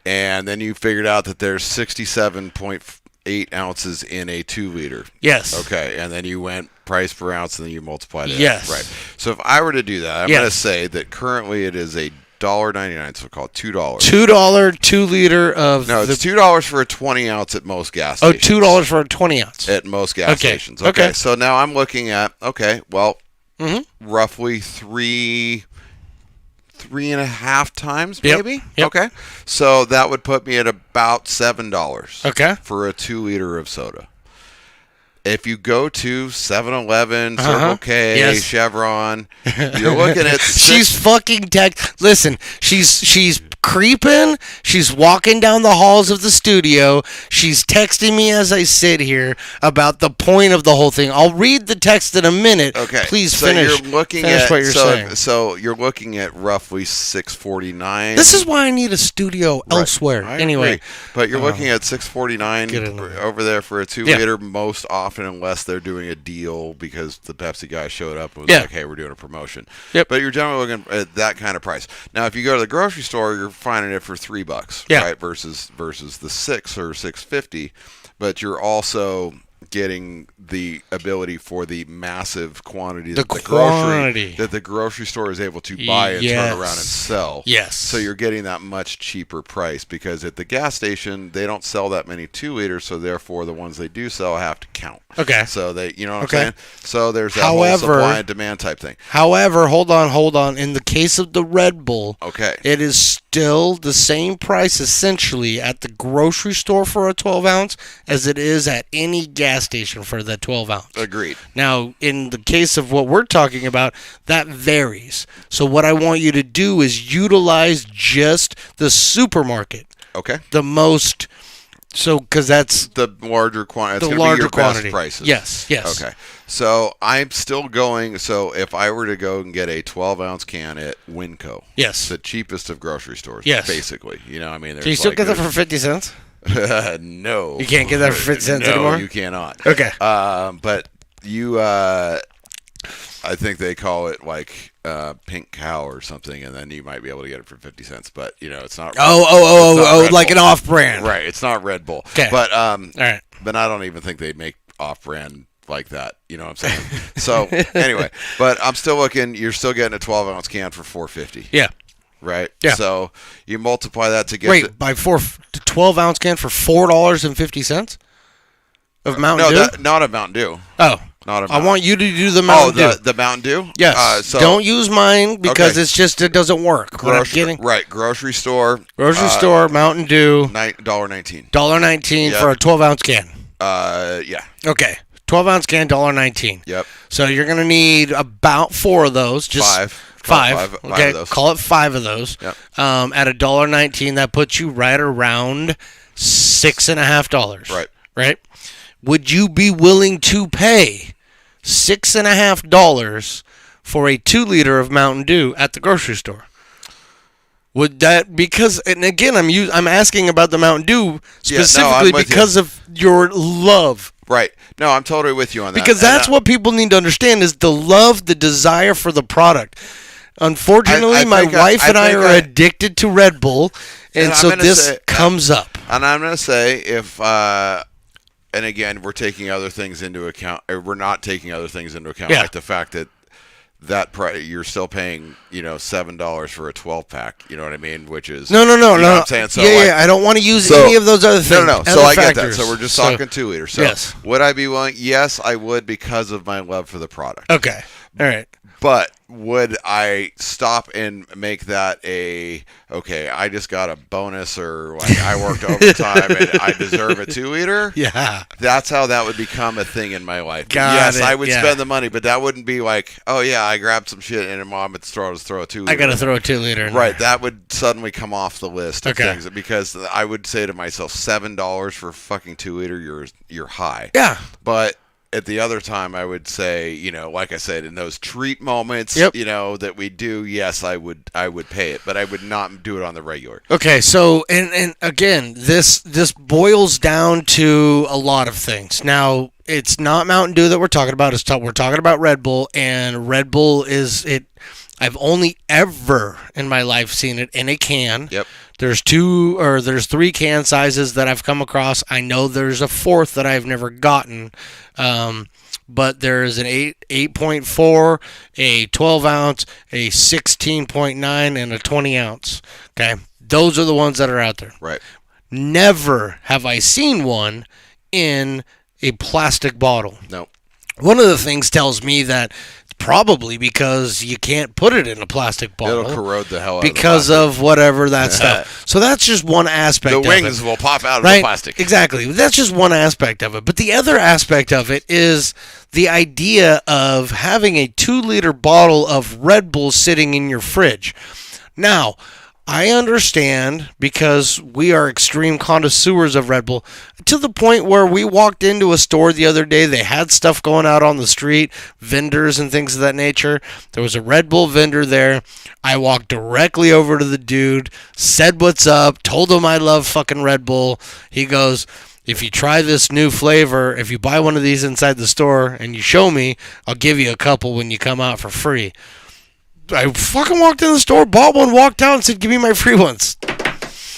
And then you figured out that there's 67.8 ounces in a 2-liter. Yes. Okay, and then you went price per ounce, and then you multiplied it. Yes. Right. So if I were to do that, I'm Yes. going to say that currently it is $1.99, so call it $2. $2 2-liter of No, it's $2 for a 20-ounce at most gas Oh, stations. $2 for a 20-ounce. At most gas Okay, stations. okay. So now I'm looking at, Mm-hmm. roughly three and a half times, Yep, maybe? yep. Okay. So that would put me at about $7 Okay. for a 2-liter of soda. If you go to 7-Eleven, Circle K, Yes. Chevron, you're looking at She's fucking Listen, she's creeping. She's walking down the halls of the studio. She's texting me as I sit here about the point of the whole thing. I'll read the text in a minute. Okay. Please so finish. You're looking finish at what you're saying. So you're looking at roughly $649. This is why I need a studio elsewhere. I Anyway, agree. But you're looking at $649 Get in there. over there for a 2-liter most often, unless they're doing a deal because the Pepsi guy showed up and was like, "Hey, we're doing a promotion." Yep. But you're generally looking at that kind of price. Now, if you go to the grocery store, you're finding it for $3, Yeah. right? Versus the $6 or $6.50. But you're also getting the ability for the massive quantity The that quantity. the grocery store is able to buy and turn around and Yes. sell. Yes. So you're getting that much cheaper price because at the gas station they don't sell that many 2-liters, so therefore the ones they do sell have to count. Okay. So they, you know what Okay. I'm saying? So there's that whole However- supply and demand type thing. However, hold on. In the case of the Red Bull, Okay. it is still the same price essentially at the grocery store for a 12 ounce as it is at any gas station for the 12 ounce. Agreed. Now, in the case of what we're talking about, that varies. So what I want you to do is utilize just the supermarket, Okay. the most. So, because that's The larger quantity. It's the gonna larger be your quantity. best prices. Yes. Okay. So I'm still going. So if I were to go and get a 12-ounce can at Winco, Yes. the cheapest of grocery stores, Yes. basically. You know, I mean, there's Can you still like get that for 50 cents? no. You can't get that for 50 cents no, anymore? you cannot. Okay. But you, I think they call it like Pink Cow or something, and then you might be able to get it for 50 cents. But you know, it's not. it's not Red like Bull. an off-brand. Right. It's not Red Bull. 'Kay. But All right. But I don't even think they make off-brand like that. You know what I'm saying? So anyway, but I'm still looking. You're still getting a 12-ounce can for $4.50. Yeah. Right. Yeah. So you multiply that to get. Wait, by 12 ounce can for $4.50 of Mountain no, Dew? not a Mountain Dew. Oh, Not a I Mountain want you to do the Mountain Dew. the Mountain Dew. Yes. So Don't use mine because Okay. it's just it doesn't work. What I'm grocery, getting right? Grocery store. grocery store Mountain Dew $1.19. $1.19 Yep. for a 12 ounce can. Yeah. Okay, 12 ounce can $1.19. Yep. So you're gonna need about 4 of those. Just Five. Five. Five Okay, of those. call it 5 of those. Yep. At $1.19, that puts you right around $6.50. Right. Right. Would you be willing to pay $6.50 for a 2-liter of Mountain Dew at the grocery store? Would that and again I'm asking about the Mountain Dew Yeah, no, specifically I'm with you. because of your love. Right. No, I'm totally with you on that. Because that's what people need to understand is the love, the desire for the product. Unfortunately, I my think wife and I think are addicted to Red Bull, and And I'm so gonna this say- comes up. And I'm going to say if, and again, we're taking other things into account. Or we're not taking other things into account, Yeah. like the fact that price you're still paying, $7 for a 12-pack. You know what I mean? Which is No. You know what I'm saying? So yeah. I don't want to use so- any of those other things. No. So other I get that. factors. So we're just talking 2-liter. So yes. would I be willing? Yes, I would because of my love for the product. Okay. All right. But would I stop and make that okay, I just got a bonus or like I worked overtime and I deserve a 2-liter? Yeah. That's how that would become a thing in my life. Got yes, it, I would yeah. spend the money, but that wouldn't be like, oh yeah, I grabbed some shit and mom would throw a 2-liter. I got to throw a 2-liter in Right, there. that would suddenly come off the list of Okay. things because I would say to myself, $7 for a fucking 2-liter, you're high. Yeah. But at the other time, I would say, like I said, in those treat moments, Yep. that we do, yes, I would pay it, but I would not do it on the regular. Okay, so and again, this boils down to a lot of things. Now, it's not Mountain Dew that we're talking about. We're talking about Red Bull, and Red Bull is it. I've only ever in my life seen it in a can. Yep. There's 3 can sizes that I've come across. I know there's a 4th that I've never gotten. But there's an 8.4, a 12 ounce, a 16.9, and a 20 ounce. Okay. Those are the ones that are out there. Right. Never have I seen one in a plastic bottle. No. One of the things tells me that it's probably because you can't put it in a plastic bottle. It'll corrode the hell out because of of whatever that stuff. So that's just one aspect the of wings it. will pop out of Right? the plastic. Exactly. That's just one aspect of it. But the other aspect of it is the idea of having a 2-liter bottle of Red Bull sitting in your fridge. Now, I understand because we are extreme connoisseurs of Red Bull to the point where we walked into a store the other day. They had stuff going out on the street, vendors and things of that nature. There was a Red Bull vendor there. I walked directly over to the dude, said what's up, told him I love fucking Red Bull. He goes, if you try this new flavor, if you buy one of these inside the store and you show me, I'll give you a couple when you come out for free. I fucking walked in the store, bought one, walked out, and said, give me my free ones.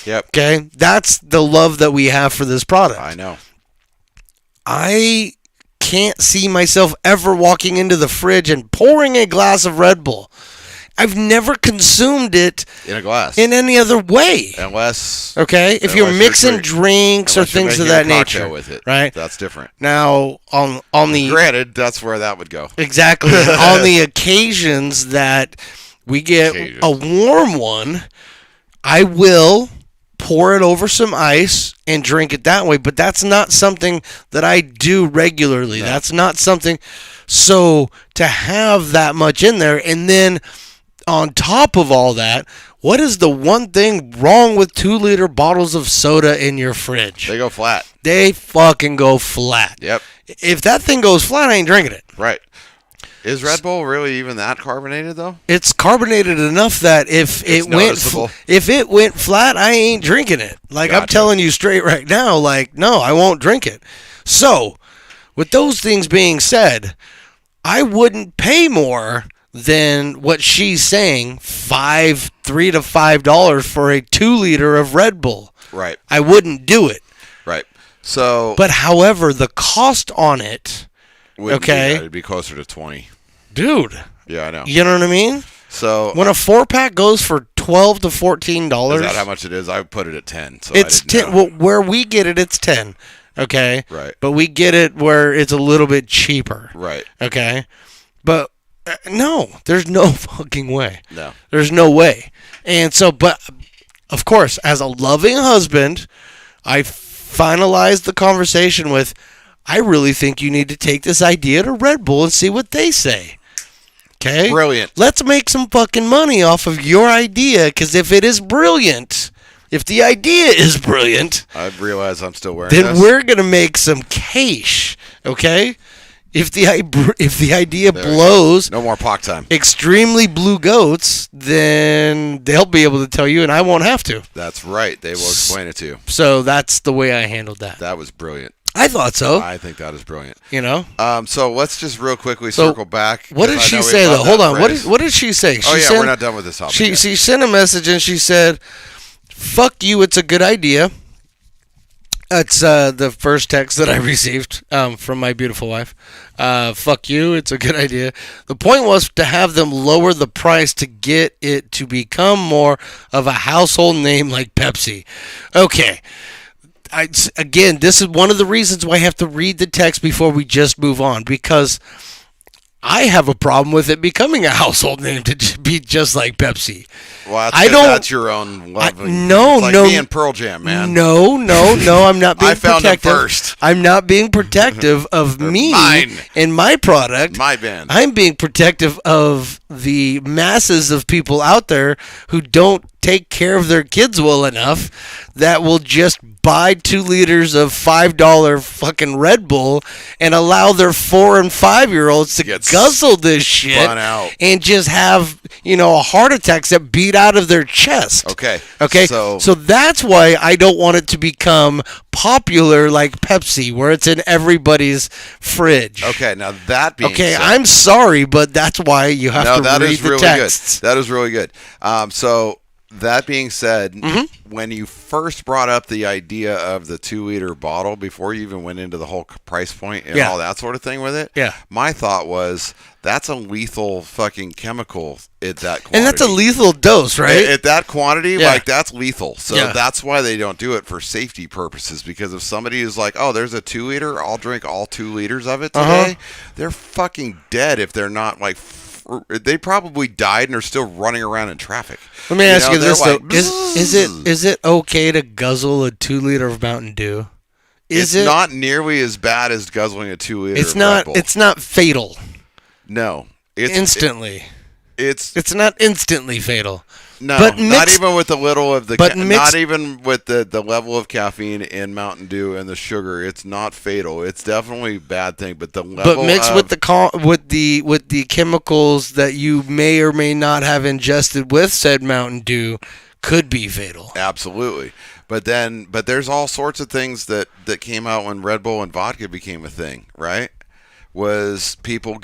Yep. Okay? That's the love that we have for this product. I know. I can't see myself ever walking into the fridge and pouring a glass of Red Bull. I've never consumed it In a glass. in any other way. Unless. Okay? If you're Unless mixing you're drinks or unless you're things of making that a cocktail nature. with it. Right? That's different. Now, on the... Granted, that's where that would go. Exactly. On the occasions that we get a warm one, I will pour it over some ice and drink it that way. But that's not something that I do regularly. No. That's not something. So to have that much in there, and then on top of all that, what is the one thing wrong with 2-liter bottles of soda in your fridge? They go flat. They fucking go flat. Yep. If that thing goes flat, I ain't drinking it. Right. Is Red Bull really even that carbonated though? It's carbonated enough that if It's it went flat, I ain't drinking it. Like I'm Gotcha. telling you straight right now, like no, I won't drink it. So, with those things being said, I wouldn't pay more than what she's saying, $3 to $5 for a 2-liter of Red Bull. Right. I wouldn't do it. Right. So. But however, the cost on it, wouldn't okay. be that. It'd be closer to 20. dude, Yeah, I know. you know what I mean? So. When a 4-pack goes for $12 to $14, Is that how much it is? I would put it at 10. So it's I didn't 10. know. Well, where we get it, it's 10. Okay. Right. But we get it where it's a little bit cheaper. Right. Okay. But no, there's no fucking way. No. There's no way. And so, but of course, as a loving husband, I finalized the conversation with, I really think you need to take this idea to Red Bull and see what they say. Okay? Brilliant. Let's make some fucking money off of your idea, because if it is brilliant, if the idea is brilliant, I realize I'm still wearing then this. we're going to make some cash. Okay? If the idea There we go. blows No more POC time. extremely blue goats, then they'll be able to tell you, and I won't have to. That's right. They will explain it to you. So that's the way I handled that. That was brilliant. I thought so. I think that is brilliant. You know. So let's just real quickly So, circle back. What did 'cause I she know we say love though? that Hold on. phrase. What did she say? Oh She yeah, sent, we're not done with this topic. She yet. she sent a message and she said, "Fuck you. It's a good idea." That's the first text that I received from my beautiful wife. Fuck you. It's a good idea. The point was to have them lower the price to get it to become more of a household name like Pepsi. Okay. Again, this is one of the reasons why I have to read the text before we just move on, because I have a problem with it becoming a household name to be just like Pepsi. Well, I don't- That's your own love. no, it's like no. me and Pearl Jam, man. No, I'm not being I found it protective. first. I'm not being protective of me Mine. and my product. My band. I'm being protective of the masses of people out there who don't take care of their kids well enough that will just buy 2 liters of $5 fucking Red Bull and allow their 4 and 5-year-olds to Get guzzle this shit spun out. and just have, heart attacks that beat out of their chest. Okay. Okay. So So that's why I don't want it to become popular like Pepsi, where it's in everybody's fridge. okay. Now that being Okay, said, I'm sorry, but that's why you have no, to that read is the really texts. good. That is really good. So that being said, Mm-hmm. when you first brought up the idea of the 2-liter bottle, before you even went into the whole price point and Yeah. all that sort of thing with it, Yeah. my thought was that's a lethal fucking chemical at that quantity. And that's a lethal dose, right? At that quantity, Yeah. like that's lethal. So Yeah. that's why they don't do it for safety purposes. Because if somebody is like, "Oh, there's a 2-liter, I'll drink all 2 liters of it today," Uh-huh. they're fucking dead if they're not like. They probably died and are still running around in traffic. Let me ask you they're this though: like, is it okay to guzzle a 2 liter of Mountain Dew? It's not nearly as bad as guzzling a 2-liter. It's of not. Red Bull. It's not fatal No. It's instantly. It's not instantly fatal. No, But not mixed- even with the little of the. but not mixed- even with the level of caffeine in Mountain Dew and the sugar. It's not fatal. It's definitely a bad thing. But the level. But mixed with the chemicals that you may or may not have ingested with said Mountain Dew could be fatal. Absolutely. But there's all sorts of things that came out when Red Bull and vodka became a thing, right? Was people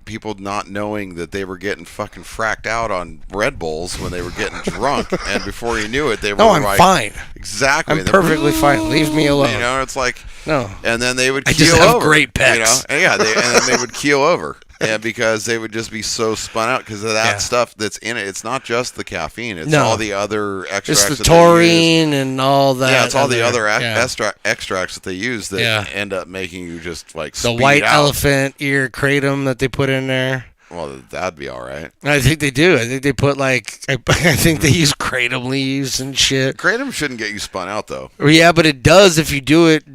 people not knowing that they were getting fucking fracked out on Red Bulls when they were getting drunk, and before you knew it, they were No, I'm like, fine. Exactly. I'm They're- perfectly fine. Leave me alone. You know, it's like No. and then they would I keel just have over, great you know? pecs. And and then they would keel over. And because they would just be so spun out because of that Yeah. stuff that's in it. It's not just the caffeine. It's No. all the other extracts. It's the that they use. taurine and all that. Yeah, it's all the other yeah. extracts that they use that Yeah. end up making you just like The speed white out. elephant ear kratom that they put in there. Well, that'd be all right. I think they do. I think they put like I think they use kratom leaves and shit. Kratom shouldn't get you spun out though. Yeah, but it does if you do it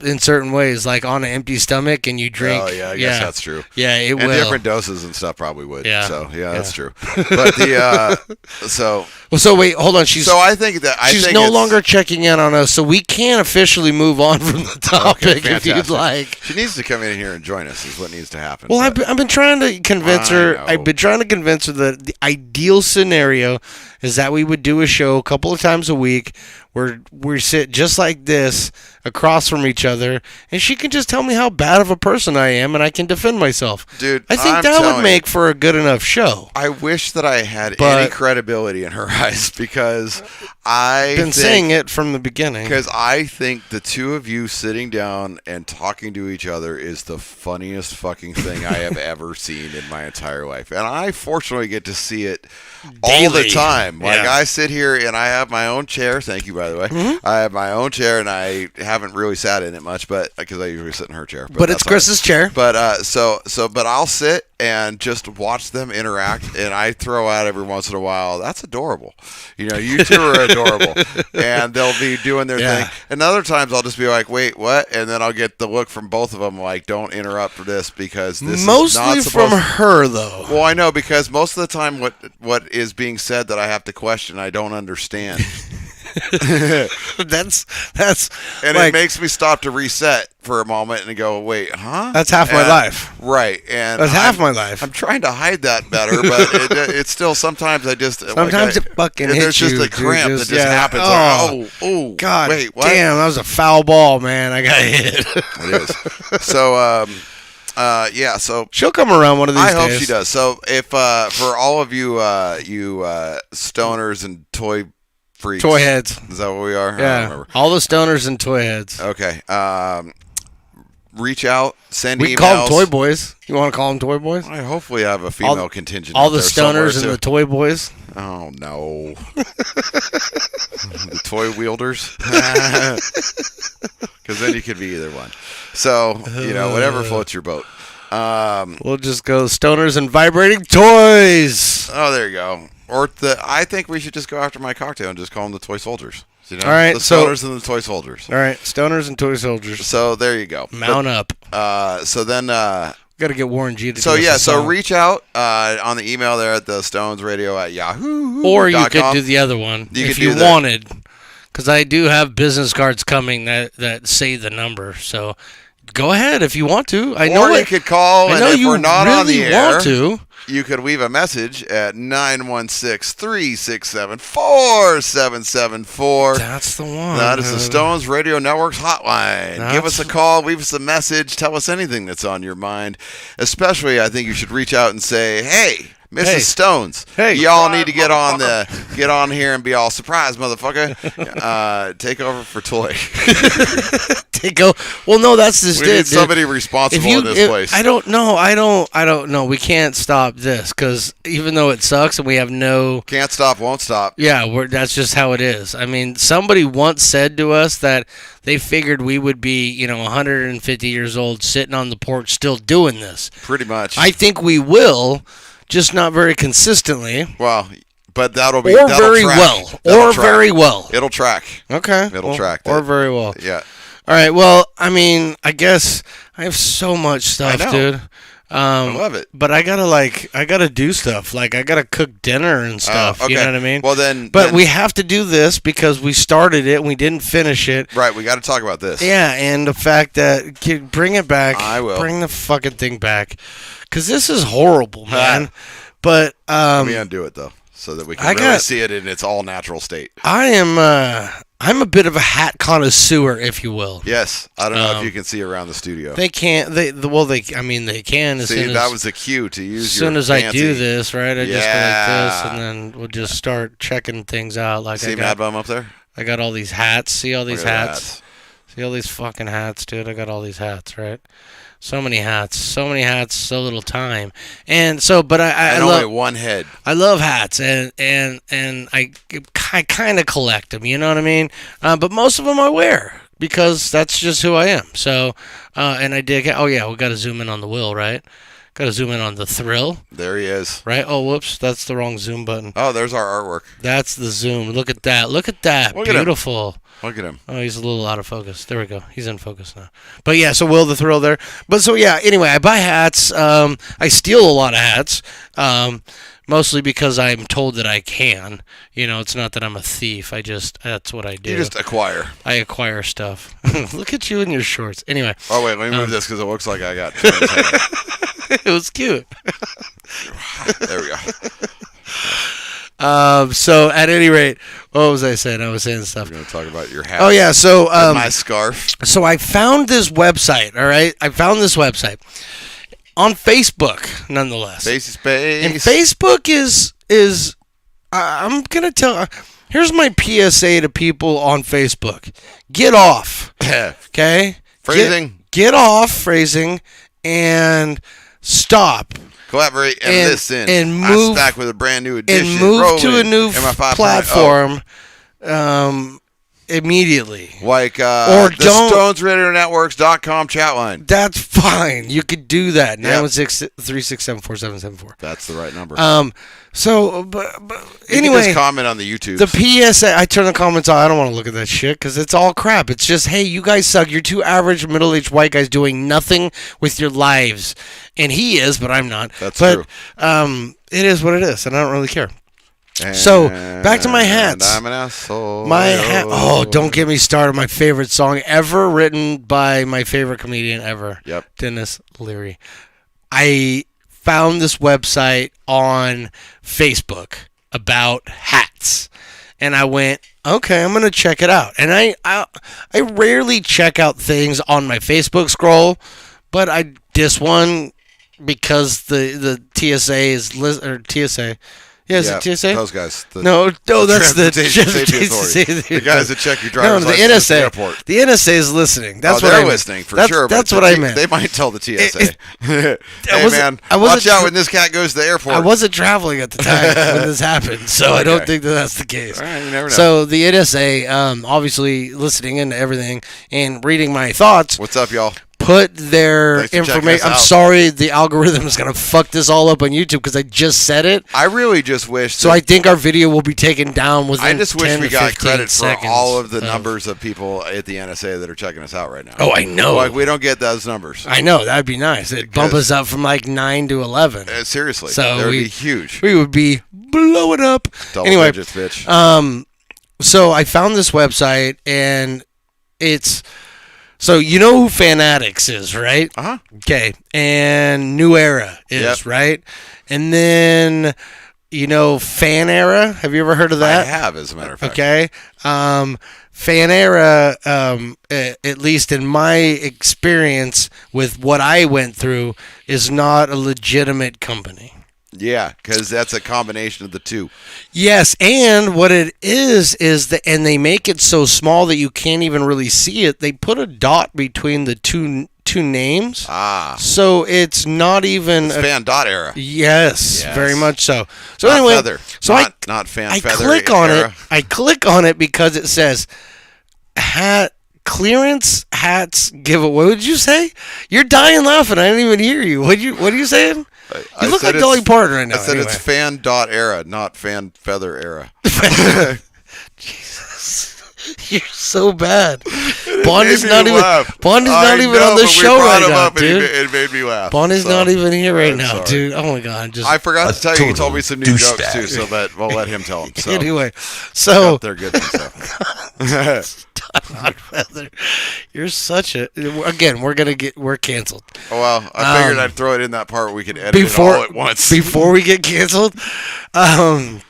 in certain ways, like on an empty stomach and you drink. Oh yeah, I guess that's true. Yeah, it And will. different doses and stuff probably would. Yeah. So yeah, that's true. But the so Well, so wait, hold on. She's I think that she's think no it's- longer checking in on us, so we can officially move on from the topic if you'd fantastic. like. She needs to come in here and join us. Is what needs to happen. Well, But- I've been trying to convince I her. know. I've been trying to convince her that the ideal scenario is that we would do a show a couple of times a week where we sit just like this across from each other, and she can just tell me how bad of a person I am, and I can defend myself. Dude, I think I'm that telling would you. make for a good enough show. I wish that I had But- any credibility in her eyes because I've Been saying it from the beginning. Because I think the two of you sitting down and talking to each other is the funniest fucking thing I have ever seen in my entire life. And I fortunately get to see it all the Daily. time. Like Yeah. I sit here and I have my own chair. Thank you, by the way. Mm-hmm. I have my own chair and I haven't really sat in it much, but because I usually sit in her chair. But it's that's all right. Chris's chair. But but I'll sit and just watch them interact, and I throw out every once in a while, "That's adorable." You know, you two are adorable, and they'll be doing their Yeah. thing. And other times I'll just be like, "Wait, what?" And then I'll get the look from both of them, like, "Don't interrupt for this because this is Mostly not from supposed." her, though. Well, I know because most of the time, what is being said that I have to question, I don't understand, That's and like, it makes me stop to reset for a moment and go, "Wait, huh?" that's half my And- life. Right, and That's half I'm- my life. I'm trying to hide that better, but it's still sometimes I just Sometimes it fucking there's hits just you, a cramp dude, that just yeah. happens. Oh. Like, oh, God wait, what? damn, that was a foul ball, man. I got hit. It is. So, yeah. So She'll come around one of these I days. hope she does. So if for all of you stoners and toy freaks, Toy heads. is that what we are? I don't Yeah. remember. All the stoners and toy heads. Okay. Reach out, send We emails. can call them toy boys. You want to call them toy boys? I hopefully have a female contingent. All out the there somewhere, stoners and too. the toy boys. Oh no. The toy wielders. Because then you could be either one. So, whatever floats your boat. We'll just go stoners and vibrating toys. Oh, there you go. Or I think we should just go after my cocktail and just call them the toy soldiers. You know? All right, the so- stoners and the toy soldiers. All right, stoners and toy soldiers. So there you go. Mount up. So then, Got to get Warren G to so do us yeah, a so song. reach out on the email there at the Stones Radio at Yahoo. Or you could do the other one You if could you do that. wanted. Because I do have business cards coming that say the number. So go ahead if you want to. I know Or you it. could call, I and know if you we're not really on the air, want to. you could leave a message at 916-367-4774. That's the one. That is the Stones Radio Network's hotline. Give us a That's- call, leave us a message, tell us anything that's on your mind. Especially, I think you should reach out and say, "Hey, Mrs. Hey. Stones, Hey. y'all need to get on here and be all surprised, motherfucker. Take over for Toy. Well, no, that's just We it. need somebody responsible in this place. I don't know. We can't stop this because even though it sucks and we have no. Can't stop, won't stop. Yeah, that's just how it is. I mean, somebody once said to us that they figured we would be, 150 years old sitting on the porch still doing this. Pretty much. I think we will, just not very consistently. Well, but that'll Or that'll very track. well. That'll Or track. very well. It'll track. Okay. It'll track Or that. very well. Yeah. All right. Well, I mean, I guess I have so much stuff, I know. dude. I love it. But I gotta do stuff. Like I gotta cook dinner and stuff. okay. You know what I mean? Well, then. But we have to do this because we started it and we didn't finish it. Right, we got to talk about this. Yeah, and the fact that bring it back. I will. Bring the fucking thing back, because this is horrible, man. But Let me undo it, though, so that we can really see it in its all-natural state. I'm a bit of a hat connoisseur, if you will. Yes. I don't know if you can see around the studio. They can't. They can. As See, soon that as, was the cue to use as soon your as I fancy- do this, right? I just go like this, Yeah. and then we'll just start checking things out. Like See Mad Bum up there? I got all these hats. See all these Look at hats? See all these fucking hats, dude? I got all these hats, right? So many hats, so little time, and so. But I And love only one head. I love hats, and I kind of collect them. You know what I mean? But most of them I wear because that's just who I am. So, and I dig. Oh yeah, we got to zoom in on the Will, right? Got to zoom in on the Thrill, There he is. right? Oh, whoops, that's the wrong zoom button. Oh, there's our artwork. That's the zoom. Look at that. Look at that. Look at him. Beautiful. Look at him. Oh, he's a little out of focus. There we go. He's in focus now. But yeah, so Will the Thrill there. But so yeah, anyway, I buy hats. I steal a lot of hats. Mostly because I'm told that I can. You know, it's not that I'm a thief. That's what I do. You just acquire. I acquire stuff. Look at you in your shorts. Anyway, Oh, wait, let me move this because it looks like I got twins hanging. it was cute. There we go. So at any rate, what was I saying? I was saying stuff. We're going to talk about your hat. Oh yeah, so my scarf. So I found this website, all right? I found this website on Facebook, nonetheless. Facey Space. And Facebook is I'm going to tell here's my PSA to people on Facebook. Get off. Okay? Phrasing. Get off phrasing and stop. Collaborate and listen. And move, I'm back with a brand new edition. and move Rolling. to a new MI 5.0. platform immediately. Like Or the don't- StonesRadioNetworks.com chat line. That's fine. You could do that. Yep. 916-367-4774. That's the right number. So, but you anyway, can just comment on the YouTube. the PSA, I turn the comments on. I don't want to look at that shit because it's all crap. It's just, hey, you guys suck. You're two average middle-aged white guys doing nothing with your lives. And he is, but I'm not. That's but, true. It is what it is, and I don't really care. So, back to my hats. And I'm an asshole. My hat. Oh, don't get me started. My favorite song ever written by my favorite comedian ever. Yep. Dennis Leary. I found this website on Facebook about hats, and I went, okay, I'm gonna check it out. And I rarely check out things on my Facebook scroll, but I this one because the TSA is TSA. Yeah, is it TSA? Those guys. No, that's the Transportation Safety Authority. The guys that check your driver's the license at the NSA. airport. The NSA is listening. That's what they're I meant. listening for That's, sure. That's but what I meant. They might tell the TSA. Hey wasn't- man, I wasn't watch out tr- when this cat goes to the airport. I wasn't traveling at the time when this happened, so I don't Okay. think that's the case. All right, you never know. So the NSA, obviously listening into everything and reading my thoughts, What's up, y'all? put their Thanks for checking information. us I'm out. sorry, the algorithm is gonna fuck this all up on YouTube because I just said it. I really just wish. So I think our video will be taken down within. I just wish 10 we to got 15 credit seconds for all of the numbers of people at the NSA that are checking us out right now. Oh, I know. Like we don't get those numbers. I know that'd be nice. It'd bump Because- us up from like 9 to 11. Seriously, So that would we- be huge. We would be blowing up. Double anyway, digits, bitch. So I found this website and it's so you know who Fanatics is, right? Uh-huh. Okay, and New Era is Yep. right, and then you know Fan Era. Have you ever heard of that? I have, as a matter of fact. Okay. Fan Era, at least in my experience with what I went through, is not a legitimate company. Yeah, because that's a combination of the two. Yes, and what it is that, and they make it so small that you can't even really see it. They put a dot between the two names, Ah, so it's not even. it's fan dot era. Yes, Yes. very much so. So Not anyway, feather. so not fan I feather click on era. it. I click on it because it says hat clearance hats giveaway. What did you say? You're dying laughing. I didn't even hear you. What are you saying? I You look said like Dolly it's- Parton right now. I said anyway. it's fan dot era, not fan feather era. You're so bad. Bonnie's made not me even. laugh. Bonnie's I not even know, on the but we show brought right him now, up and dude. it made me laugh. Bonnie's So, not even here right I'm now, sorry. dude. Oh my god, just I forgot to tell you. He total told me some new jokes douchebag. too, so that we'll let him tell them. So anyway. So they're good. So. Feather, you're such a. Again, we're canceled. Oh, well, I figured I'd throw it in that part where we could edit it all at once. Before we get canceled, I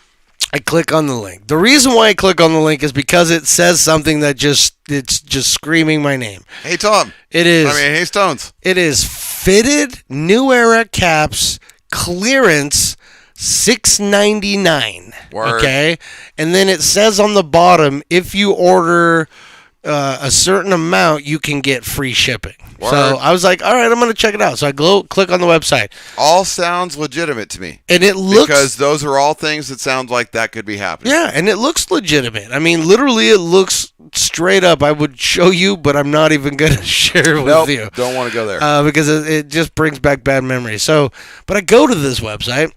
click on the link. The reason why I click on the link is because it says something that it's just screaming my name. Hey, Tom. It is. Hey, Stones. It is fitted New Era caps clearance $6.99. Word. Okay, and then it says on the bottom if you order a certain amount, you can get free shipping. Word. So I was like, all right, I'm gonna check it out. So I click on the website, All sounds legitimate to me. and it looks Because those are all things that sound like that could be happening. yeah, and it looks legitimate. I mean, literally, it looks straight up. I would show you, but I'm not even gonna share it Nope, with you. don't want to go there. Because it just brings back bad memories. So, but I go to this website,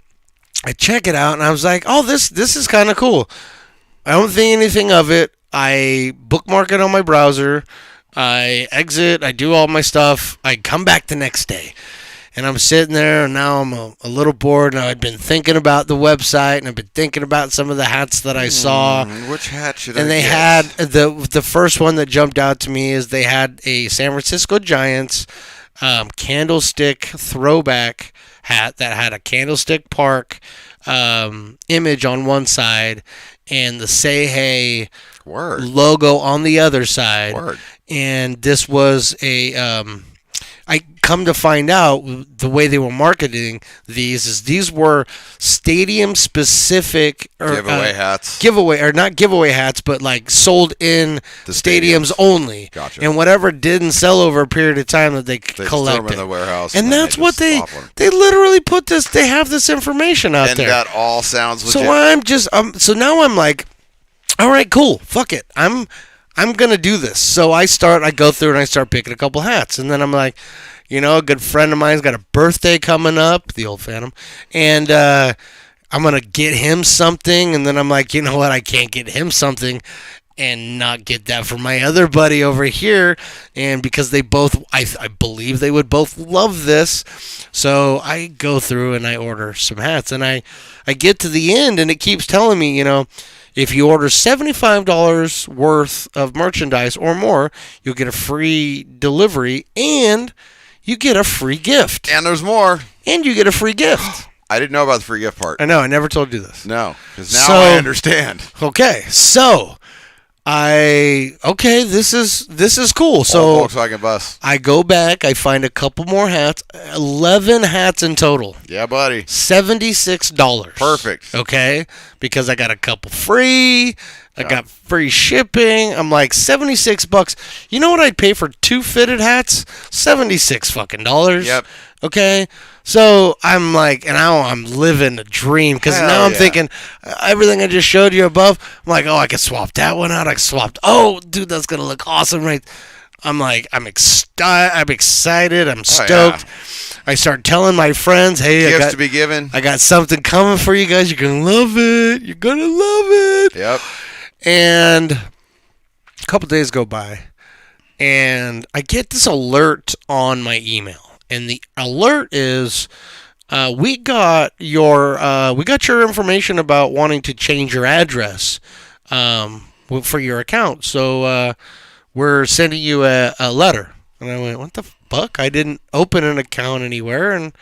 I check it out, and I was like, oh, this is kind of cool. I don't think anything of it. I bookmark it on my browser. I exit. I do all my stuff. I come back the next day. And I'm sitting there, and now I'm a little bored. And I've been thinking about the website, and I've been thinking about some of the hats that I saw. Which hat should I And they get? had the first one that jumped out to me is they had a San Francisco Giants candlestick throwback hat that had a Candlestick Park image on one side and the Say Hey Word. logo on the other side. Word. And this was I come to find out the way they were marketing these were stadium specific or Giveaway hats. not giveaway hats, but like sold in The stadiums only. Gotcha. And whatever didn't sell over a period of time that they They just threw 'em collected. in the warehouse. And then that's what just they swap 'em. they literally put this. They have this information out And there. that all sounds legit. So I'm just so now I'm like, all right, cool, fuck it, I'm gonna do this. So I go through and I start picking a couple hats, and then I'm like, you know, a good friend of mine's got a birthday coming up, the old Phantom, and I'm gonna get him something, and then I'm like, you know what, I can't get him something and not get that for my other buddy over here, and because they both, I believe they would both love this, so I go through and I order some hats, and I get to the end, and it keeps telling me, you know, if you order $75 worth of merchandise or more, you'll get a free delivery, and you get a free gift, And there's more. and you get a free gift. I didn't know about the free gift part. I know, I never told you this. No, because now So- I understand. Okay, so this is cool. So Old Volkswagen bus. I go back, I find a couple more hats, 11 hats in total, Yeah, buddy. $76. Perfect. Okay, because I got a couple free, I got free shipping. I'm like $76. You know what I'd pay for 2 fitted hats? $76 fucking dollars. Yep. Okay, so I'm like, and now I'm living a dream because Hell now I'm yeah. thinking everything I just showed you above. I'm like, oh, I could swap that one out. I swapped. Oh, dude, that's gonna look awesome, right? I'm like, I'm excited. I'm stoked. I start telling my friends, hey, Gifts to be given. I got something coming for you guys. You're gonna love it. You're gonna love it. Yep. And a couple days go by, and I get this alert on my email, and the alert is, we got your information about wanting to change your address for your account. So we're sending you a letter. And I went, what the fuck? I didn't open an account anywhere, and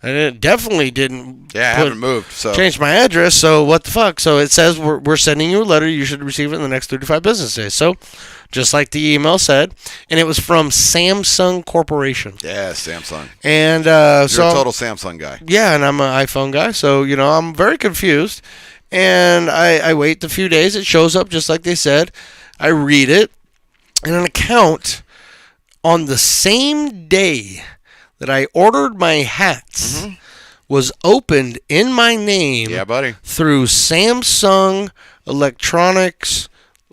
I definitely didn't. Yeah, I haven't moved. So Changed my address, so what the fuck? So it says we're sending you a letter. You should receive it in the next 35 business days. So, just like the email said, and it was from Samsung Corporation. yeah, Samsung. And You're so a total Samsung guy. yeah, and I'm an iPhone guy, so you know I'm very confused. And I wait a few days. It shows up just like they said. I read it, and an account on the same day that I ordered my hats was opened in my name Yeah, buddy. through Samsung Electronics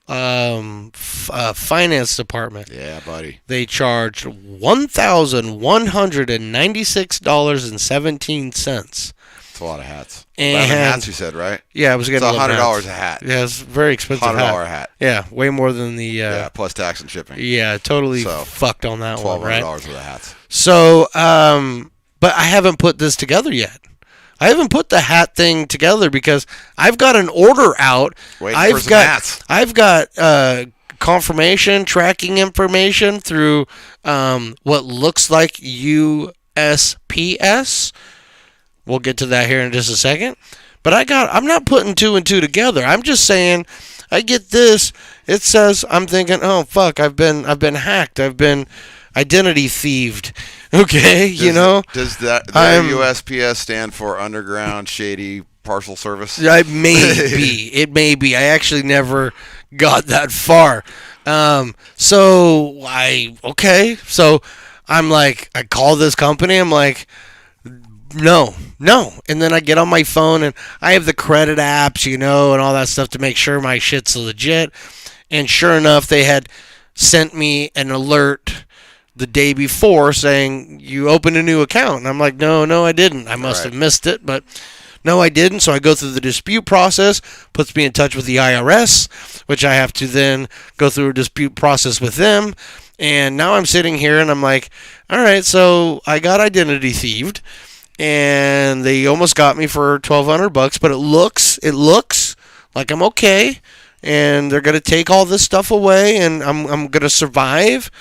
finance department. Yeah, buddy. They charged $1,196.17. It's a lot of hats. And 11 hats, you said, right? Yeah, I was It's getting $100 a hat. Yeah, it's a very expensive $100 hat. Yeah, way more than the Yeah, plus tax and shipping. yeah, totally So, fucked on that one, $1,200 right? worth of hats. So, but I haven't put this together yet. I haven't put the hat thing together because I've got an order out. Waiting for some hats. I've got confirmation, tracking information through what looks like USPS. We'll get to that here in just a second. But I'm not putting two and two together. I'm just saying I get this. It says I'm thinking, oh fuck, I've been hacked. I've been identity thieved. Okay, Does that USPS stand for Underground Shady Parcel Service? It may be. It may be. I actually never got that far. So I'm like, I call this company. I'm like, no. And then I get on my phone and I have the credit apps, and all that stuff to make sure my shit's legit. And sure enough, they had sent me an alert the day before saying you opened a new account. And I'm like, no, I didn't. I must have missed it, but no, I didn't. So I go through the dispute process, puts me in touch with the IRS, which I have to then go through a dispute process with them. And now I'm sitting here and I'm like, all right, so I got identity thieved and they almost got me for $1,200, but it looks like I'm okay. And they're going to take all this stuff away and I'm going to survive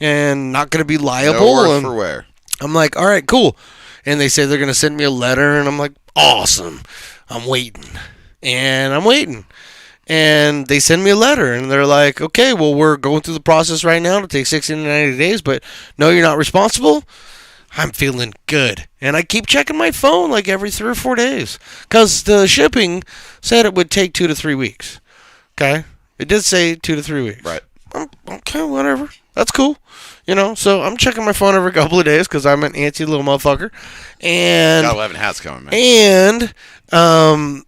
and not going to be liable. No worse for wear. I'm like, all right, cool. And they say they're going to send me a letter, and I'm like, awesome. I'm waiting. And I'm waiting. And they send me a letter, and they're like, okay, well, we're going through the process right now. It'll take 60 to 90 days, but no, you're not responsible. I'm feeling good. And I keep checking my phone like every 3 or 4 days because the shipping said it would take 2 to 3 weeks. Okay? It did say 2 to 3 weeks. Right. Okay, whatever. That's cool. So I'm checking my phone every couple of days because I'm an antsy little motherfucker. And Got 11 hats coming, man. And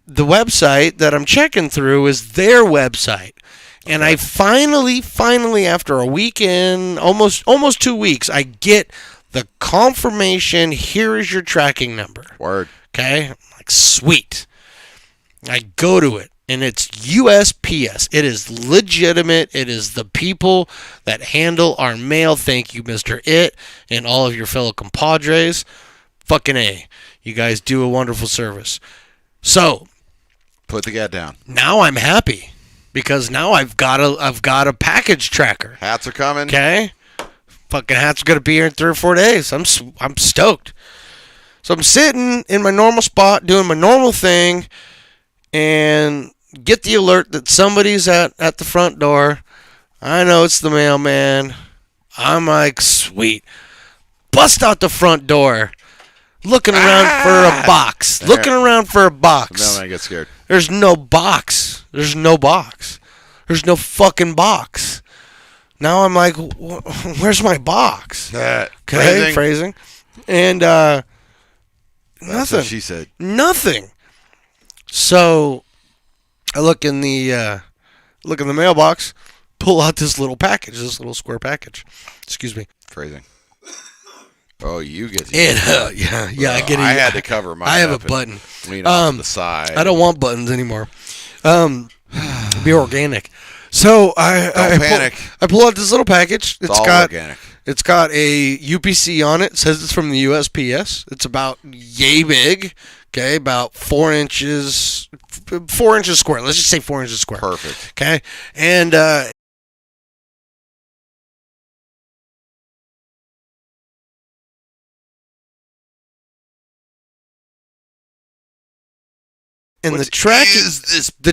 the website that I'm checking through is their website. And I finally, after a weekend, almost 2 weeks, I get the confirmation. Here is your tracking number. Word. Okay? I'm like, sweet. I go to it. And it's USPS. It is legitimate. It is the people that handle our mail. Thank you, Mr. It, and all of your fellow compadres. Fucking A. You guys do a wonderful service. So, Put the gat down. now I'm happy because now I've got a package tracker. Hats are coming. Okay? Fucking hats are gonna be here in 3 or 4 days. I'm stoked. So I'm sitting in my normal spot doing my normal thing, and get the alert that somebody's at the front door. I know it's the mailman. I'm like, sweet. Bust out the front door. Looking around for a box. Looking around for a box. No, man, I get scared. There's no box. There's no fucking box. Now I'm like, where's my box? Okay, phrasing. And That's nothing. what she said. Nothing. So I look in the mailbox, pull out this little package, this little square package. Excuse me. Phrasing. Oh, you get to And yeah, I get it. I had to cover mine. I have up a button. and lean off to the side. I don't want buttons anymore. Be organic. So I panic. I pull out this little package. It's all organic. It's got a UPC on it. It says it's from the USPS. It's about yay big. Okay, about 4 inches square. Let's just say 4 inches square. Perfect. Okay, and the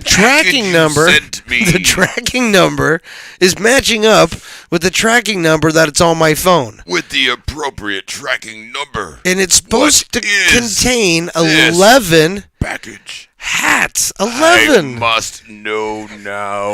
tracking number, the tracking number is matching up with the tracking number that it's on my phone. With the appropriate tracking number. And it's supposed What to is contain this 11 package. hats. 11. I must know now.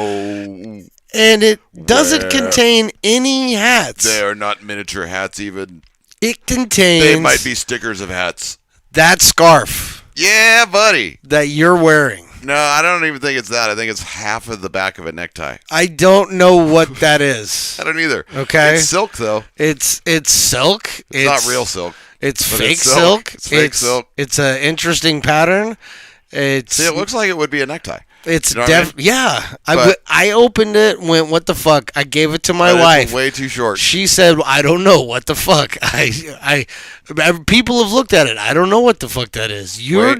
And it doesn't Where? contain any hats. They are not miniature hats even. It contains They might be stickers of hats. that scarf Yeah, buddy. that you're wearing. No, I don't even think it's that. I think it's half of the back of a necktie. I don't know what that is. I don't either. Okay. It's silk, though. It's silk. It's not real silk. It's But fake it's silk. silk. It's fake silk. It's an interesting pattern. It's See, it looks like it would be a necktie. it's You know what I mean? yeah. But- I opened it. Went what the fuck? I gave it to my But wife. It's way too short. She said, "I don't know what the fuck." People have looked at it. I don't know what the fuck that is. You're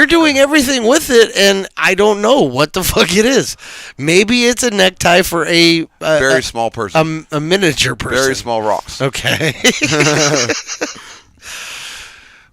doing everything with it, and I don't know what the fuck it is. Maybe it's a necktie for a Very small person. a miniature person. Very small rocks. Okay.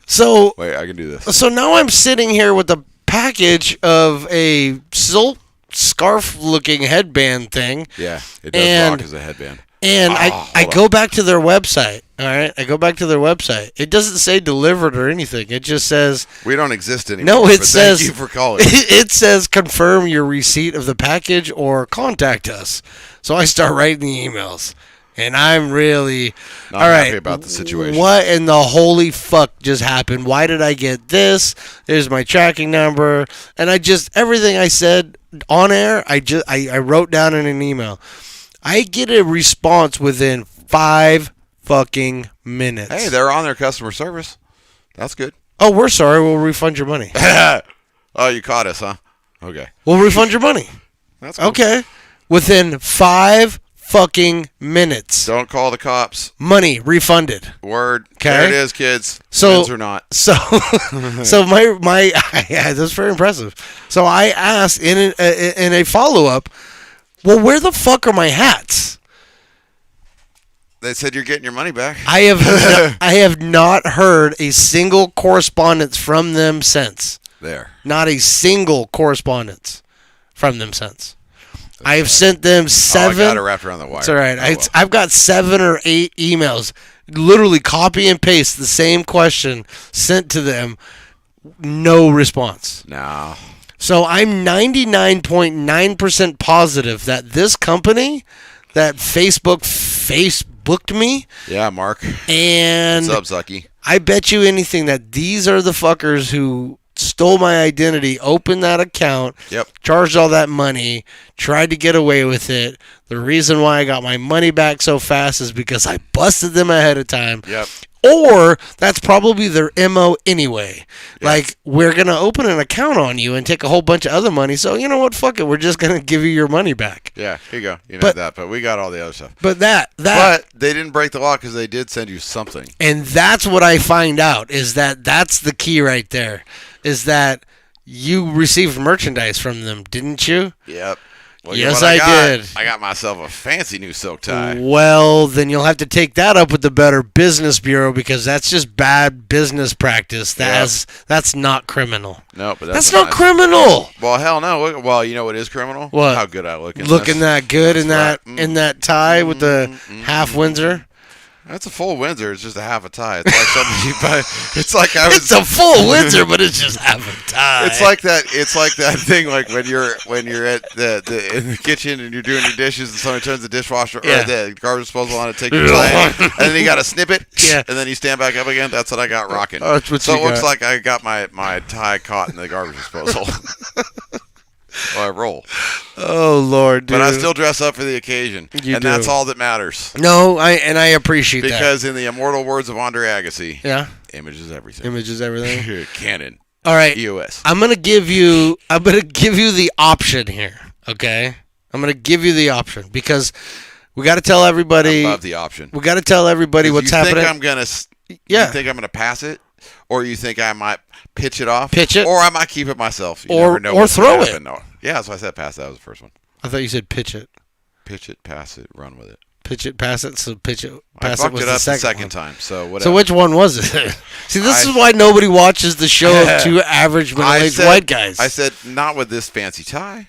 So Wait, I can do this. so now I'm sitting here with a package of a silk scarf-looking headband thing. Yeah, it does And- rock as a headband. And I hold go back to their website. All right, I go back to their website. It doesn't say delivered or anything. It just says We don't exist anymore. no. It but says thank you for calling. It says confirm your receipt of the package or contact us. So I start writing the emails, and I'm really Not all right. happy about the situation. What in the holy fuck just happened? Why did I get this? There's my tracking number, and I just everything I said on air. I wrote down in an email. I get a response within 5 fucking minutes. Hey, they're on their customer service. That's good. Oh, we're sorry. We'll refund your money. Oh, you caught us, huh? Okay. We'll refund your money. That's cool. Okay. Within 5 fucking minutes. Don't call the cops. Money refunded. Word. Okay. There it is, kids. So- Wins or not. So, so my yeah, that's very impressive. So I asked in a follow up, well, where the fuck are my hats? They said you're getting your money back. I have not heard a single correspondence from them since. There. Not a single correspondence from them since. I have sent them Oh, I 7. got it wrapped around the wire. It's all right. Oh, well. I've got 7 or 8 emails, literally copy and paste the same question sent to them. No response. No. So I'm 99.9% positive that this company, that Facebooked me, Yeah, Mark. and What's up, Zucky? I bet you anything that these are the fuckers who stole my identity, opened that account, Yep. charged all that money, tried to get away with it. The reason why I got my money back so fast is because I busted them ahead of time. Yep. Or that's probably their MO anyway. Like, we're going to open an account on you and take a whole bunch of other money. So, you know what? Fuck it. We're just going to give you your money back. Yeah, here you go. You know But- that, but we got all the other stuff. But that, But they didn't break the law because they did send you something. and that's what I find out is that's the key right there, is that you received merchandise from them, didn't you? Yep. Look at Yes, what I got. did. I got myself a fancy new silk tie. Well, then you'll have to take that up with the Better Business Bureau because that's just bad business practice. That's not criminal. No, but That's a not nice- criminal. Well, hell no. Well, you know what is criminal? What? How good I look in Looking this. that good in that That's right. in that tie with the half Windsor. That's a full Windsor. It's just a half a tie. It's like something you buy. It's like I was. It's a full Windsor, but it's just half a tie. It's like that. It's like that thing. Like when you're at the in the kitchen and you're doing your dishes and somebody turns the dishwasher Yeah. or the garbage disposal on to take your tie, and then you got to snip it. Yeah. And then you stand back up again. That's what I got rocking. Oh, that's what so you it looks got. like I got my tie caught in the garbage disposal. Well, I roll, oh Lord, dude. but I still dress up for the occasion, You and do. that's all that matters. No, I appreciate that. Because in the immortal words of Andre Agassi, Yeah, image is everything. images, everything. Canon, All right, EOS. I'm gonna give you the option here. Okay, I'm gonna give you the option because we got to tell everybody. I love the option. We got to tell everybody what's you happening. Think I'm gonna? Yeah. You think I'm gonna pass it, or you think I might pitch it off? Pitch it. or I might keep it myself. You Or- never know or what's gonna throw it. happen. No. Yeah, that's why I said pass. That was the first one. I thought you said pitch it, Pitch it, pass it, run with it. pitch it, pass it. So pitch it, I pass it fucked was it up the second one. time. So whatever. So which one was it? See, this I- is why nobody watches the show of two average middle-aged said- white guys. I said not with this fancy tie.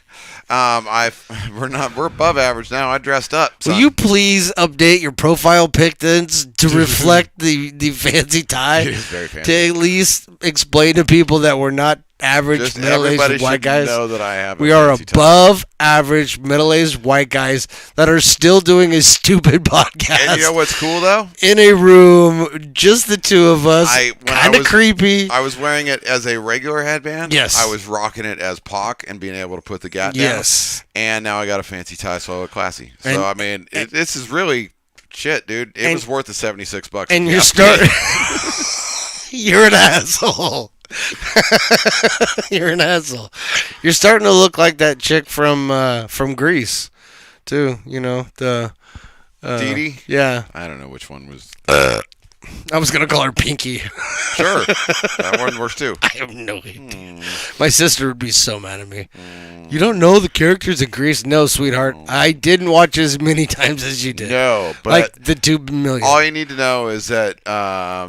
We're above average now. I dressed up. Will son. you please update your profile pic then to reflect the fancy tie? It is very fancy. To at least explain to people that we're not average Just everybody middle-aged white should guys. know that I have. We a are fancy tie. above average middle-aged white guys that are still doing a stupid podcast And you know what's cool though? in a room, just the two of us. When I Kind of was- creepy. I was wearing it as a regular headband. Yes. I was rocking it as Pac and being able to put the gat down. Yes. And now I got a fancy tie, so I look classy. And- So I mean, this is really shit, dude. It and- was worth the $76. And Yeah. you're starting. You're an asshole. You're an asshole. You're starting to look like that chick from Greece, too. You know the Dee Dee? Yeah, I don't know which one was. I was gonna call her Pinky. Sure, that one works too. I have no idea. My sister would be so mad at me. You don't know the characters in Greece? No, sweetheart. I didn't watch as many times as you did. No, but like the 2 million. all you need to know is that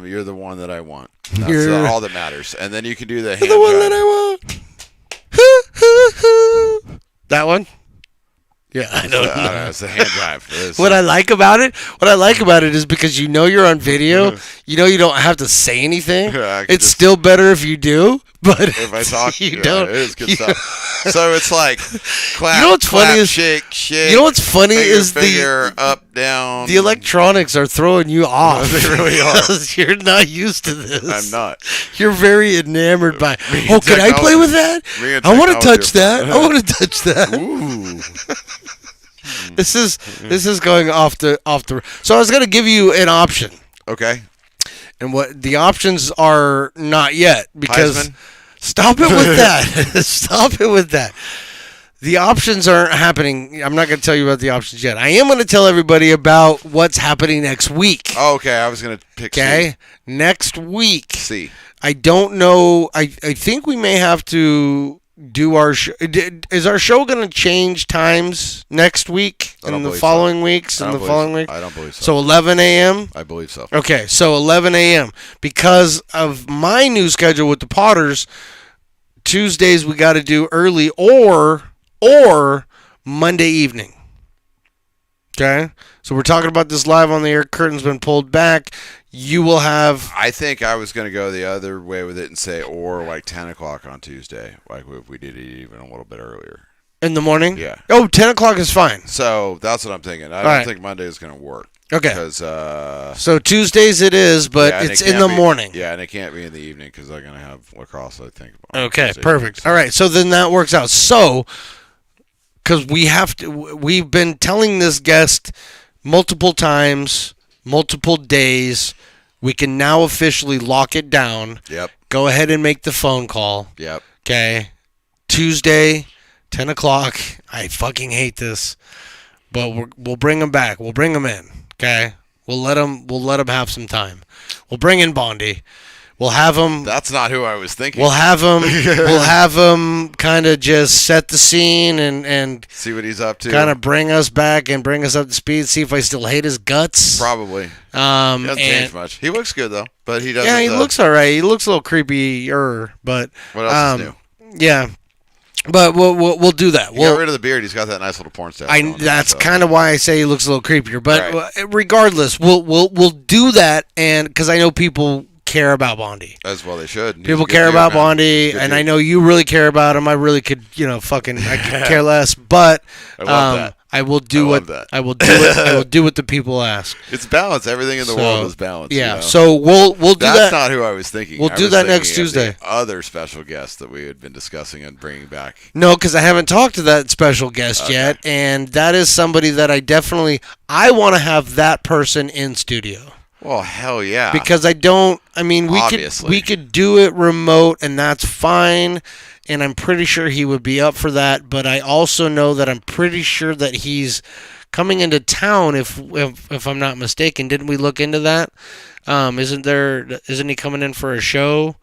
you're the one that I want. That's You're- all that matters. And then you can do the hand You're the one job. that I want. That one? Yeah, I don't know. It's the hand drive. It's, What I like about it is because you know you're on video, you know you don't have to say anything. Yeah, I can It's just- still better if you do, but if I talk, you yeah, don't. it is good you- stuff. So it's like clap, You know what's clap, funny is- shake, shake. You know what's funny finger, is finger, up, down. the electronics are throwing you off. They really are. because you're not used to this. I'm not. You're very enamored by. Me Oh, and can I play technology. with that? Me and I want to technology touch are that. fun. I want to touch that. Ooh. This is going off the. So I was gonna give you an option, Okay. and what the options are not yet because Heisman? stop it with that. Stop it with that. The options aren't happening. I'm not going to tell you about the options yet. I am going to tell everybody about what's happening next week. Oh, okay. I was gonna pick Okay, next week. C. I don't know. I think we may have to do our show. Is our show going to change times next week I don't and the believe following weeks I and don't the believe following so. week? I don't believe so. So 11 a.m. I believe so. Okay, so 11 a.m. Because of my new schedule with the Potters, Tuesdays we got to do early or Monday evening. Okay, so we're talking about this live on the air. Curtain's been pulled back. You will have. I think I was going to go the other way with it and say, or like 10 o'clock on Tuesday, like if we did it even a little bit earlier. In the morning? Yeah. Oh, 10 o'clock is fine. So that's what I'm thinking. I don't right. think Monday is going to work. Okay. Because, So Tuesdays it is, but yeah, and it's it in can't the be- morning. Yeah, and it can't be in the evening because I'm going to have lacrosse, I think. on Okay, Tuesday perfect. evenings. All right, so then that works out. So, because we've been telling this guest multiple times, multiple days, we can now officially lock it down. Yep, Go ahead and make the phone call. yep. Okay, Tuesday, 10 o'clock. I fucking hate this, but we'll bring him back. We'll bring him in. Okay, we'll let him have some time. We'll bring in Bondi. We'll have him. That's not who I was thinking. We'll have him kind of just set the scene and See what he's up to. kind of bring us back and bring us up to speed. See if I still hate his guts. Probably. He doesn't And change much. He looks good, though. But he doesn't. yeah, he looks all right. He looks a little creepier, but What else is new? yeah. But we'll do that. He got rid of the beard. He's got that nice little porn star. That's kind of why I say he looks a little creepier. But Right. regardless, we'll do that, and because I know people care about Bondi. As well they should. He's a People good care dude, about man. Bondi, He's a good and dude. I know you really care about him. I really could, I could care less. But I love that. I will do I what love that. I will do. I will do what the people ask. It's balance. Everything in the So, world is balance. Yeah. You know? So we'll do That's that. not who I was thinking. We'll I do was that next thinking of the Tuesday. Other special guest that we had been discussing and bringing back. No, because I haven't talked to that special guest Okay. yet, and that is somebody that I want to have that person in studio. Well, hell yeah. Because I don't. I mean, Obviously. we could do it remote, and that's fine. And I'm pretty sure he would be up for that. But I also know that I'm pretty sure that he's coming into town. If I'm not mistaken, didn't we look into that? Isn't he coming in for a show?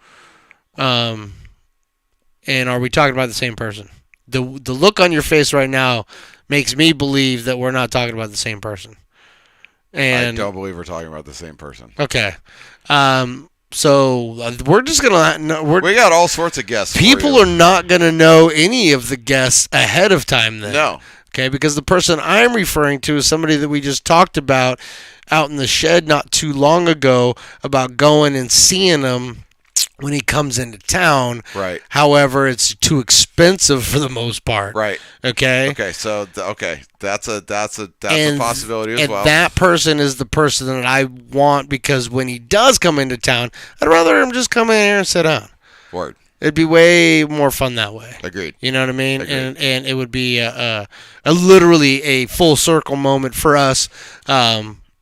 And are we talking about the same person? The look on your face right now makes me believe that we're not talking about the same person. And I don't believe we're talking about the same person. okay. So we're just gonna We got all sorts of guests. for people you. are not gonna know any of the guests ahead of time then. No. Okay, because the person I'm referring to is somebody that we just talked about out in the shed not too long ago about going and seeing him when he comes into town. Right. However, it's too expensive for the most part. Right. Okay. Okay. So that's a And- possibility as and well. that person is the person that I want because when he does come into town, I'd rather him just come in here and sit down. Word. It'd be way more fun that way. Agreed. You know what I mean? Agreed. And it would be a literally a full circle moment for us.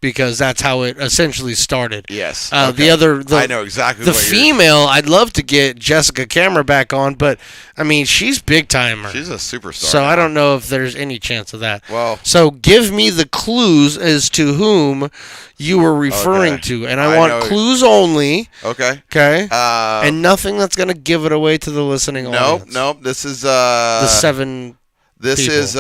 because that's how it essentially started. Yes. The other, I know exactly the what female, I'd love to get Jessica Cameron back on, but I mean, she's big timer. She's a superstar. So I don't know if there's any chance of that. Well, so give me the clues as to whom you were referring to, and I want know. clues only. Okay. Okay. And nothing that's going to give it away to the listening audience. Nope. This is The 7. This people. is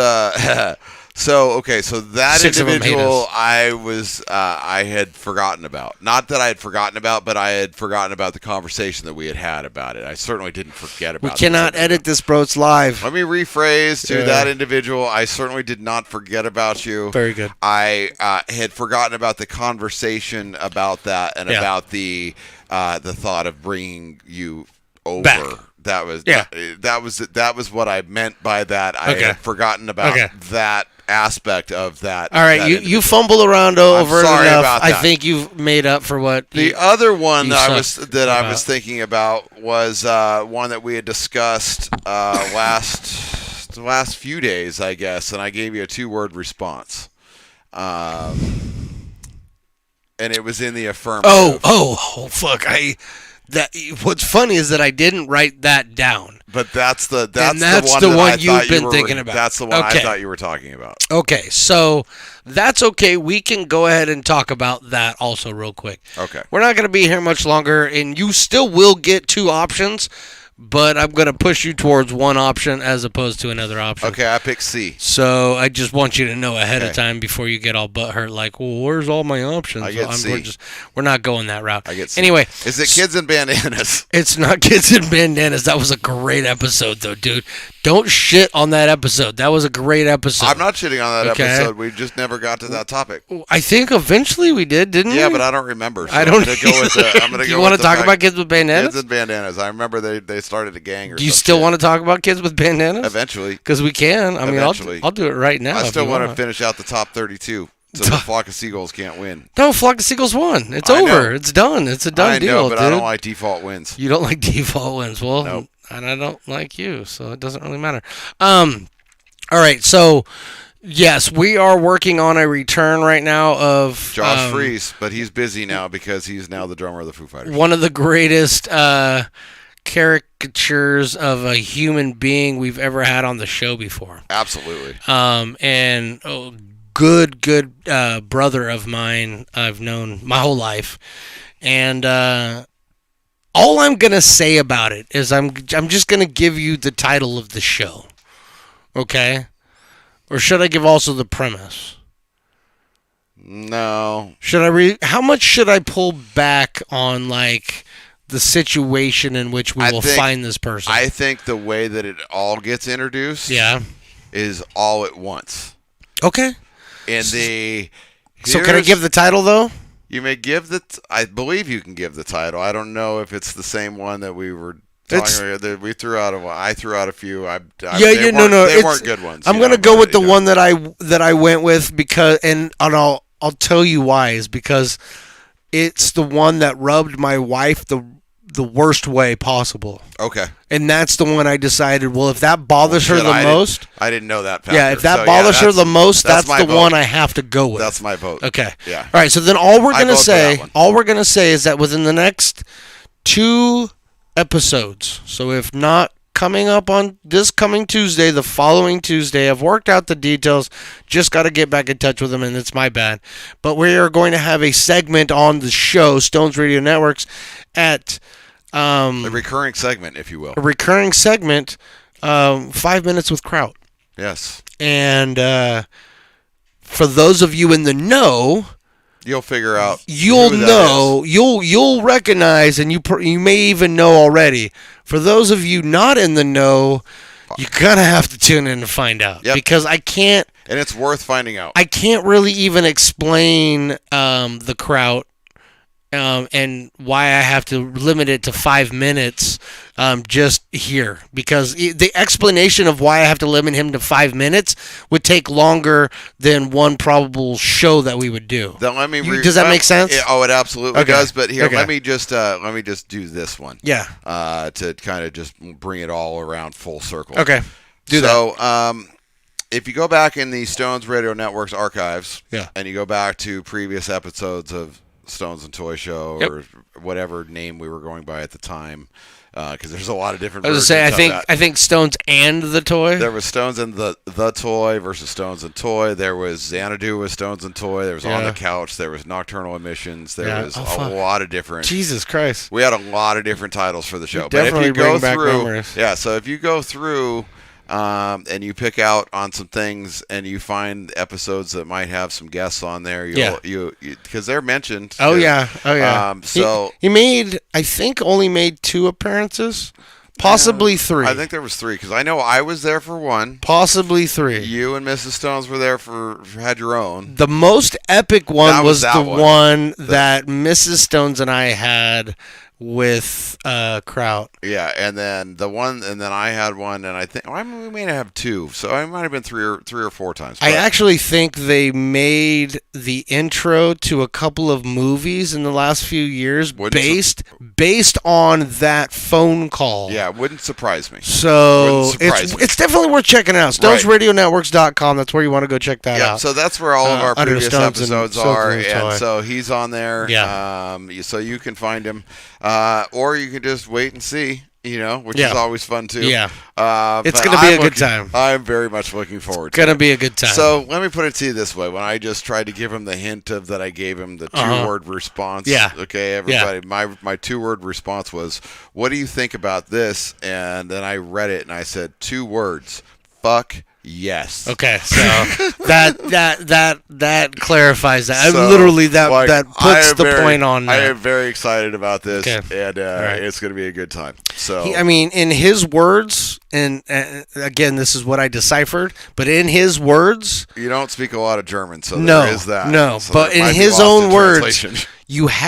so that 6 of 'em hate individual us. I had forgotten about. Not that I had forgotten about, but I had forgotten about the conversation that we had about it. I certainly didn't forget about We this cannot individual. edit this, bro. It's live. Let me rephrase to Yeah. that individual. I certainly did not forget about you. Very good. I had forgotten about the conversation about that and Yeah. about the thought of bringing you over. Back. That was Yeah. that was what I meant by that. I Okay. had forgotten about Okay. that aspect of that. All right, that you individual. fumble around over it sorry enough. about I that. think you've made up for what. The other one you that I suck was about. thinking about was one that we had discussed last few days, I guess, and I gave you a 2-word response, and it was in the affirmative. Oh, fuck! What's funny is that I didn't write that down. But that's the one that I you've thought been you were, thinking about. That's the one Okay. I thought you were talking about. Okay, so that's okay. We can go ahead and talk about that also real quick. Okay. We're not going to be here much longer, and you still will get 2 options, but I'm going to push you towards one option as opposed to another option. Okay, I picked C. So I just want you to know ahead of Okay. time before you get all butthurt, like, well, where's all my options? I get C. We're not going that route. I get C. Anyway, Is it Kids and Bandanas? it's not Kids in Bandanas. That was a great episode, though, dude. Don't shit on that episode. That was a great episode. I'm not shitting on that Okay. episode. We just never got to that topic. I think eventually we did, didn't we? Yeah, but I don't remember. So I don't. I'm gonna go with the. I'm gonna Do go you want with to the talk fact- about Kids with Bandanas? Kids and Bandanas. I remember they started a gang or Do you some still shit. want to talk about Kids with Bandanas? Eventually. Because we can. I mean, Eventually. I'll do it right now. I if still you want to finish out the top 32 so the flock of seagulls can't win. No, Flock of Seagulls won. It's I know. over. It's done. It's a done I deal, know, but dude. I don't like default wins. You don't like default wins. Well, Nope. and I don't like you, so it doesn't really matter. All right, so yes, we are working on a return right now of Josh Freese, but he's busy now because he's now the drummer of the Foo Fighters. one of the greatest caricatures of a human being we've ever had on the show before. Absolutely. And good brother of mine I've known my whole life. And all I'm going to say about it is I'm just going to give you the title of the show. Okay? Or should I give also the premise? No. Should I how much should I pull back on like the situation in which we will find this person? I think the way that it all gets introduced Yeah. is all at once. Okay. And So can I give the title though? You may give I believe you can give the title. I don't know if it's the same one that we were talking about. That we threw out I threw out a few. They weren't good ones. I'm gonna go with the one that I went with because I'll tell you why is because it's the one that rubbed my wife the worst way possible. Okay. And that's the one I decided, well, if that bothers her the most. I didn't know that factor. Yeah, if that bothers her the most, that's my the vote. one I have to go with. That's my vote. Okay. Yeah. All right, so then all we're I going to vote for that one. say is that within the next 2 episodes, so if not coming up on this coming Tuesday, the following Tuesday, I've worked out the details, just got to get back in touch with them, and it's my bad. But we are going to have a segment on the show, Stones Radio Networks, at A recurring segment, if you will. a recurring segment, 5 minutes with Kraut. Yes. And for those of you in the know, You'll figure out. you'll who that know, you'll recognize, and you may even know already. For those of you not in the know, you're gonna have to tune in to find out. Yep. Because I can't is. And it's worth finding out. really even explain the Kraut and why I have to limit it to 5 minutes just here. Because the explanation of why I have to limit him to 5 minutes would take longer than one probable show that we would do. Then let me Does that make sense? It absolutely Okay. does. But here, Okay. let me just do this one. Yeah. To kind of just bring it all around full circle. Okay. Do that. So, if you go back in the Stones Radio Network's archives, Yeah. and you go back to previous episodes of Stones and Toy Show Yep. or whatever name we were going by at the time, because there's a lot of different. I was gonna say, versions of that. I think Stones and the toy. There was Stones and the Toy versus Stones and Toy. There was Xanadu with Stones and Toy. There was On Yeah. the Couch. There was Nocturnal Emissions. There Yeah. was Oh, a fuck. lot of different. Jesus Christ. We had a lot of different titles for the show. But definitely if you go bring back through, memories. yeah. So if you go through, and you pick out on some things, and you find episodes that might have some guests on there, you because they're mentioned. Oh yeah. Oh yeah. So he made, I think, only made 2 appearances, possibly 3. I think there was 3 because I know I was there for 1. Possibly 3. You and Mrs. Stones were there had your own. The most epic one That was was the that one. one that Mrs. Stones and I had with Kraut. Yeah, and then I had one, and I think we may have 2, so I might have been 3 or 4 times. I but- actually think they made the intro to a couple of movies in the last few years Wouldn't based on that phone call. yeah, it wouldn't surprise me. So Wouldn't surprise me. it's definitely worth checking out. StonesRadioNetworks.com. That's where you want to go check that Yeah, out. so that's where all of our under previous Stones and episodes Stones are, and and Toy. so he's on there. Yeah. So you can find him, or you can just wait and see. Which Yeah. is always fun too. Yeah. It's but gonna be I'm a good looking- time. I'm very much looking forward to Gonna it. be a good time. So let me put it to you this way: when I just tried to give him the hint of that, I gave him the 2-word response. Yeah. Okay, everybody. My 2-word response was, "What do you think about this?" And then I read it and I said 2 words: "Fuck yes." Okay, so that clarifies that. So, literally that like, that I puts am the very- point on I that. am very excited about this, Okay. and right. it's going to be a good time. So I mean, in his words, and again, this is what I deciphered, but in his words, you don't speak a lot of German, so no, there is that. no, So but that in might be his lost own in words, translation.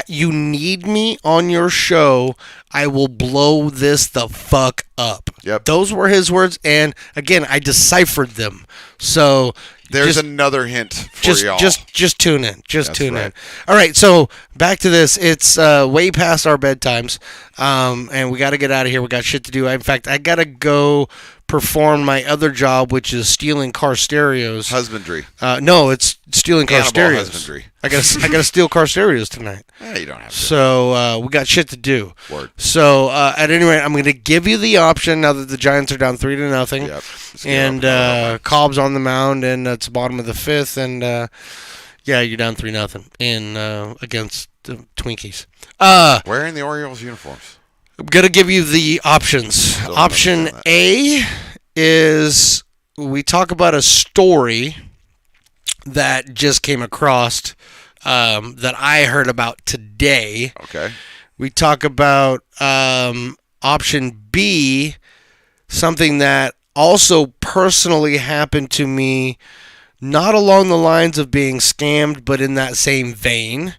you need me on your show. I will blow this the fuck up. Yep. Those were his words, and again, I deciphered them. So There's just, another hint for y'all. just tune in. Just That's tune right. in. All right, so back to this. It's way past our bedtimes, and we got to get out of here. We got shit to do. In fact, I got to go perform my other job, which is stealing car stereos. husbandry. No, it's stealing car Cannibal stereos. husbandry. I gotta steal car stereos tonight. You don't have to. So we got shit to do. Word. So at any rate, I'm gonna give you the option now that the Giants are down 3-0. Yep. Just get And up. Cobb's on the mound, and it's the bottom of the 5th, and yeah, you're down 3-0 in against the Twinkies. Wearing the Orioles uniforms. I'm gonna give you the options. Still Option understand that. A is we talk about a story that just came across that I heard about today. Okay. We talk about option B, something that also personally happened to me, not along the lines of being scammed, but in that same vein.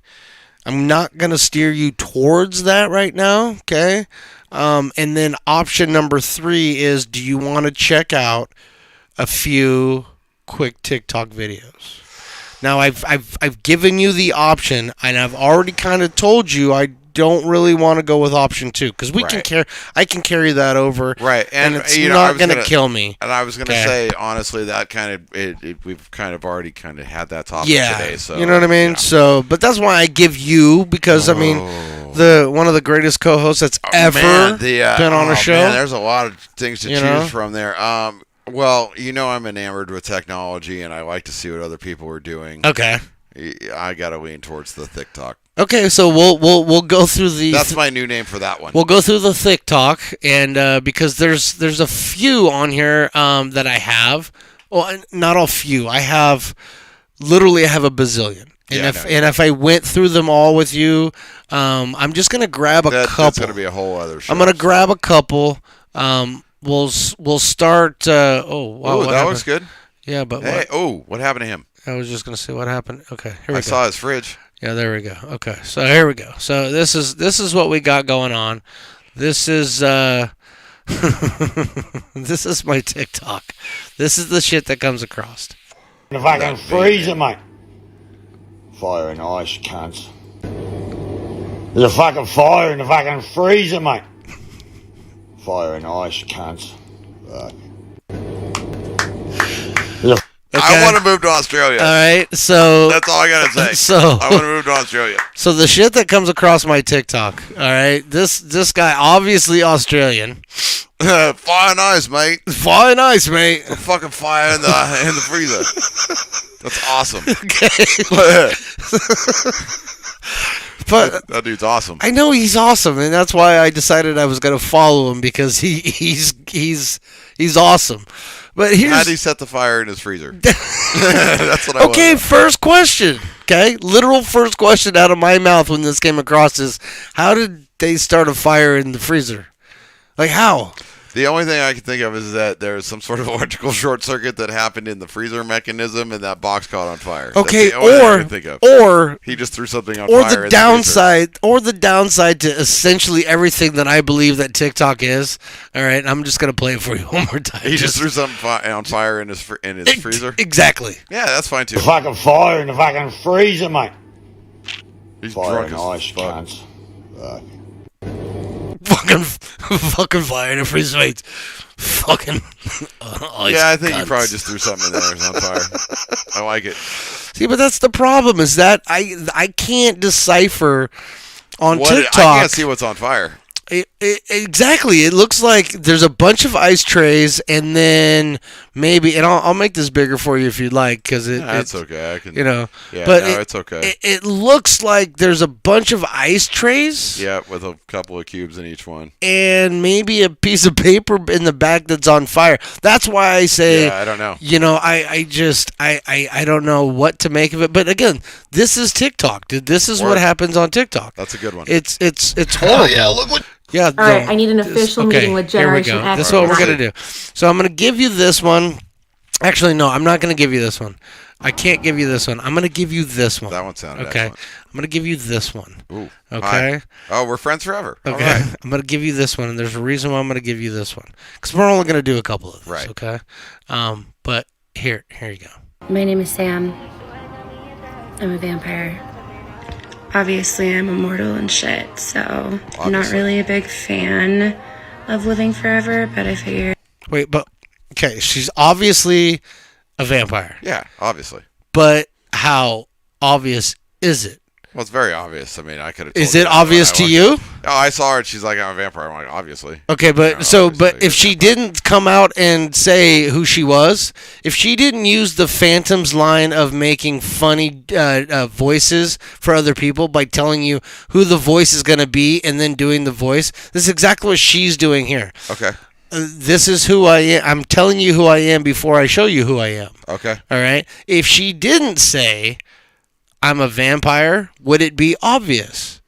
I'm not going to steer you towards that right now, okay? And then option number 3 is, do you want to check out a few quick TikTok videos? Now, I've given you the option, and I've already kind of told you I don't really want to go with option 2 because Right. I can carry that over, Right, and and, it's you know, not I was going to gonna- kill me. And I was going to Okay. say, honestly, that kind of we've kind of already kind of had that topic Yeah, today. So you know what I mean. yeah. So, but that's why I give you because I mean, the one of the greatest co-hosts that's ever Man, been on a show. Man, there's a lot of things to You choose know? from there. Well, I'm enamored with technology, and I like to see what other people are doing. Okay. I gotta lean towards the thick talk. Okay, so we'll go through the. That's my new name for that one. We'll go through the thick talk, and because there's a few on here that I have. Well, not all few. I have a bazillion. And Yeah, I if know. and if I went through them all with you, I'm just gonna grab a That's couple. gonna be a whole other show. I'm gonna grab a couple. We'll start. Wow, Oh, what that happened? looks good. Yeah, but Hey, what? what happened to him? I was just gonna say what happened. Okay, here we I go. saw his fridge. Yeah, there we go. Okay, so here we go. So this is what we got going on. This is this is my TikTok. This is the shit that comes across. In the fucking freezer, mate. Fire in the ice, cunts. There's a fucking fire in the fucking freezer, mate. Fire in the ice, cunts. Fuck. There's a I want to move to Australia. All right, so That's all I gotta say. So I want to move to Australia. So the shit that comes across my TikTok, all right, this guy obviously Australian, Fire and ice, mate. fire nice, mate. The fucking fire in the freezer. That's awesome. Okay, but That dude's awesome. I know he's awesome, and that's why I decided I was gonna follow him because he's awesome. But here's How'd he set the fire in his freezer? That's what I okay. want. First question. Okay, literal first question out of my mouth when this came across is, how did they start a fire in the freezer? Like how? The only thing I can think of is that there's some sort of electrical short circuit that happened in the freezer mechanism, and that box caught on fire. Okay, That's the only thing I can think of. or He just threw something on or fire. the in downside, or the downside to essentially everything that I believe that TikTok is. All right, I'm just gonna play it for you one more time. He just threw something on fire in his freezer. Exactly. Yeah, that's fine too. The fucking fire in the fucking freezer, mate. He's Fire drunk and as ice, fuck. cunts. Fucking fire in the freezer, mates. Fucking. Yeah, I think he probably just threw something in there that was on fire. I like it. See, but that's the problem is that I can't decipher on I TikTok. can't see what's on fire. Exactly. It looks like there's a bunch of ice trays, and then maybe, and I'll make this bigger for you if you'd like, because That's it's okay. I can. you know. Yeah, but no, it's okay. It looks like there's a bunch of ice trays, Yeah, with a couple of cubes in each one. and maybe a piece of paper in the back that's on fire. That's why I say, Yeah, I don't know. you know, I don't know what to make of it. But again, this is TikTok, dude. This is what Word. happens on TikTok. That's a good one. It's horrible. yeah, look what. Yeah. All right, I need an official meeting with Generation Here we go. X. This is what we're gonna do. So I'm gonna give you this one. Actually, no, I'm not gonna give you this one. I can't give you this one. I'm gonna give you this one. That one sounded okay. excellent. I'm gonna give you this one. Ooh. Okay. Hi. Oh, we're friends forever. All Okay. right. I'm gonna give you this one, and there's a reason why I'm gonna give you this one, because we're only gonna do a couple of these. Right. Okay. But here you go. My name is Sam. I'm a vampire. Obviously, I'm immortal and shit, so I'm not Obviously. really a big fan of living forever, but I figure Wait, but okay, she's obviously a vampire, Yeah, obviously. but how obvious is it? Well, it's very obvious. I mean, I could have. Is it obvious to you? Oh, I saw her. And she's like, I'm a vampire. I'm like, obviously. Okay, but Yeah, so, obviously, but if she didn't come out and say who she was, if she didn't use the Phantom's line of making funny voices for other people by telling you who the voice is going to be and then doing the voice, this is exactly what she's doing here. Okay. This is who I am. I'm telling you who I am before I show you who I am. Okay. All right. If she didn't say I'm a vampire, would it be obvious?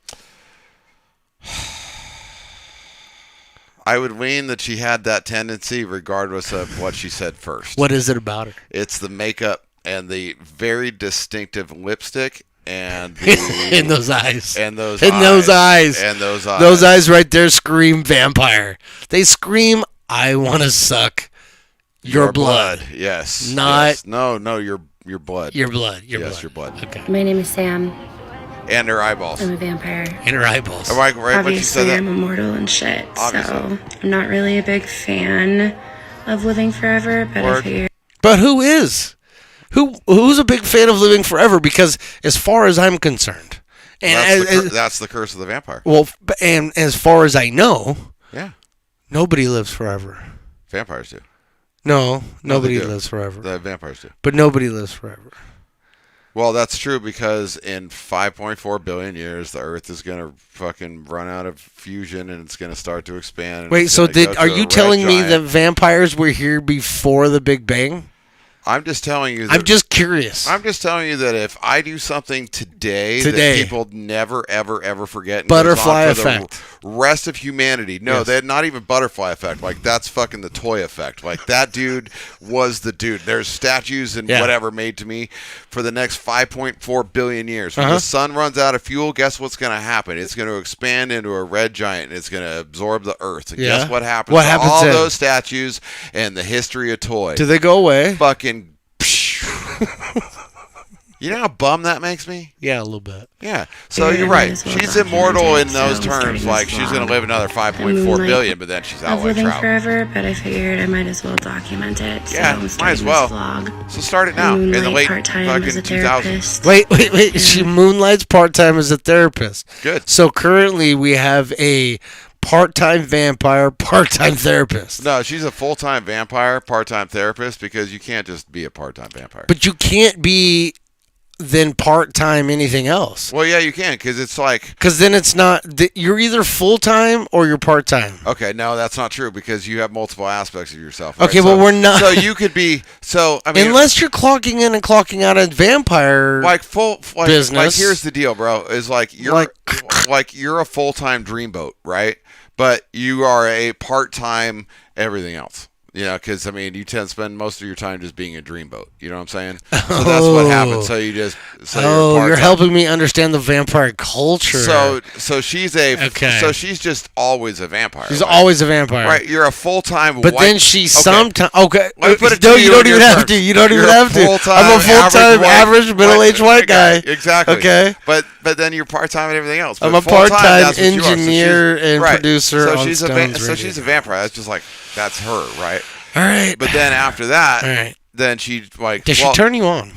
I would lean that she had that tendency, regardless of what she said first. What is it about her? It's the makeup and the very distinctive lipstick and the In those eyes. and those In eyes. those eyes. And those eyes. Those eyes right there scream vampire. They scream, I want to suck your blood. Yes. Not- yes. No, your blood. Your blood. Your yes, blood. your blood. Okay. my name is Sam. And her eyeballs. I'm a vampire. In her eyeballs. Right when she said Obviously, that. I'm immortal and shit, Obviously. so I'm not really a big fan of living forever, but I Word. figure But who is? Who's a big fan of living forever? Because as far as I'm concerned, and That's the curse of the vampire. well, and as far as I know, Yeah. nobody lives forever. Vampires do. No, nobody do. lives forever. The vampires do. But nobody lives forever. Well, that's true because in 5.4 billion years, the Earth is going to fucking run out of fusion and it's going to start to expand. and Wait, it's so gonna go are to a you red telling me giant. that vampires were here before the Big Bang? I'm just telling you. That, I'm just curious. I'm just telling you that if I do something today that people never, ever, ever forget, and Butterfly goes on for effect. the rest of humanity. No, Yes. they're not even butterfly effect. Like that's fucking the toy effect. Like that dude was the dude. There's statues and Yeah. whatever made to me for the next 5.4 billion years. When Uh-huh. the sun runs out of fuel, guess what's going to happen? It's going to expand into a red giant and it's going to absorb the Earth. And Yeah. guess what happens? What to happens all then? those statues and the history of toys. Do they go away? Fucking You know how bum that makes me? Yeah, a little bit. Yeah. So Yeah, you're might right. as well She's document immortal it, in those so I'm starting terms. this Like she's going vlog. to live another 5.4 billion, but then she's out Of like living trout. forever, but I figured I might as well document it. So Yeah, I'm might starting as well. This vlog. So start it I now in the moonlight late part-time as a fucking 2000s. therapist. Wait. She moonlights part-time as a therapist. Good. So currently we have a part-time vampire, part-time therapist. No, she's a full-time vampire, part-time therapist because you can't just be a part-time vampire. But you can't be then part-time anything else. Well, yeah, you can because it's like. Because then it's not, you're either full-time or you're part-time. Okay, no, that's not true because you have multiple aspects of yourself. Right? Okay, but we're not. So you could be. So I mean, Unless you're clocking in and clocking out a vampire like full like, business. Like here's the deal, bro. Is like you're like you're a full-time dreamboat, right? But you are a part-time everything else. You know, because I mean, you tend to spend most of your time just being a dreamboat. You know what I'm saying? So that's what happens. So you just. So you're helping me understand the vampire culture. So she's a. Okay. So she's just always a vampire. She's right? always a vampire. Right. You're a full-time. But white, then she okay. sometimes. Okay. Let me put it No, to you don't in even your have terms. to. You don't even You're have to. I'm a full-time, average middle-aged white guy. Exactly. Okay. But then you're part-time and everything else. I'm But a full-time, part-time that's what you are. So engineer she's- and right. producer So on she's a Stones so Radio. she's a vampire. That's just like that's her, right? All right. But then after that, All right. then she like. Does well, she turn you on?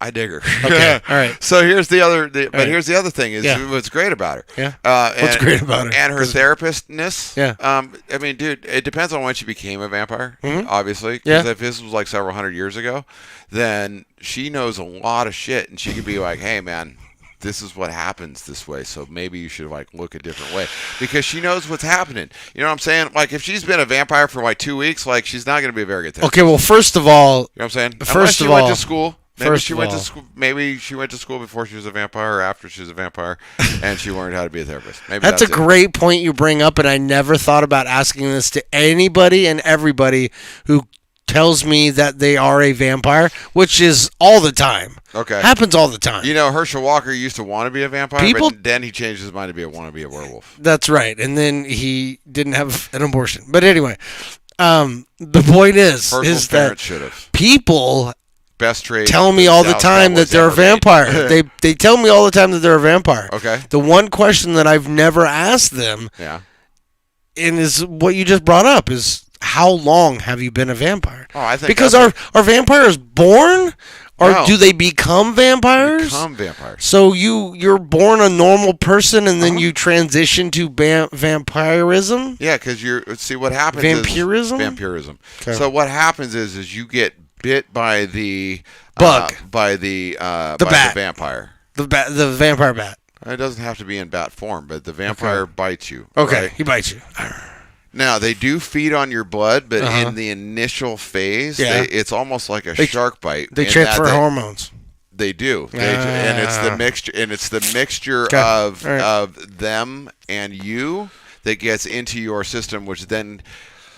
I dig her. Okay. All right. So here's the other. But right. here's the other thing is Yeah. what's great about her. Yeah. And, What's great about her? And her therapistness. Yeah. I mean, dude, it depends on when she became a vampire. Mhm. Obviously. Yeah. Because if this was like several hundred years ago, then she knows a lot of shit, and she could be like, "Hey, man, this is what happens this way, so maybe you should like look a different way," because she knows what's happening. You know what I'm saying? Like if she's been a vampire for like 2 weeks, like she's not going to be a very good therapist. Okay. Well, first of all, You know what I'm saying? First Unless she of went all- to school. Maybe first she of went all- to school. Maybe she went to school before she was a vampire or after she was a vampire, and she learned how to be a therapist. Maybe that's a it. great point you bring up, and I never thought about asking this to anybody and everybody who tells me that they are a vampire, which is all the time. Okay. Happens all the time. You know, Herschel Walker used to want to be a vampire, People- but then he changed his mind to want to be a werewolf. That's right. And then he didn't have an abortion. But anyway, the point is Herschel's that parents should have. people Best trade. tell me all the time that they're a vampire. They tell me all the time that they're a vampire. Okay. The one question that I've never asked them, Yeah. and is what you just brought up, is how long have you been a vampire? Oh, I think Because that's are vampires born, or No. do they become vampires? become vampires. So you're born a normal person and then you transition to vampirism? Yeah, because you're see what happens. Vampirism? Is vampirism. Okay. So what happens is you get bit by the Bug. by the bat. the vampire. The vampire bat. It doesn't have to be in bat form, but the vampire bites you. Okay, right? he bites you. Now they do feed on your blood, but Uh-huh. in the initial phase, Yeah. it's almost like a They- shark bite. They in transfer that hormones. They do, and it's the Ah. mixture, Okay. of All right. of them and you that gets into your system, which then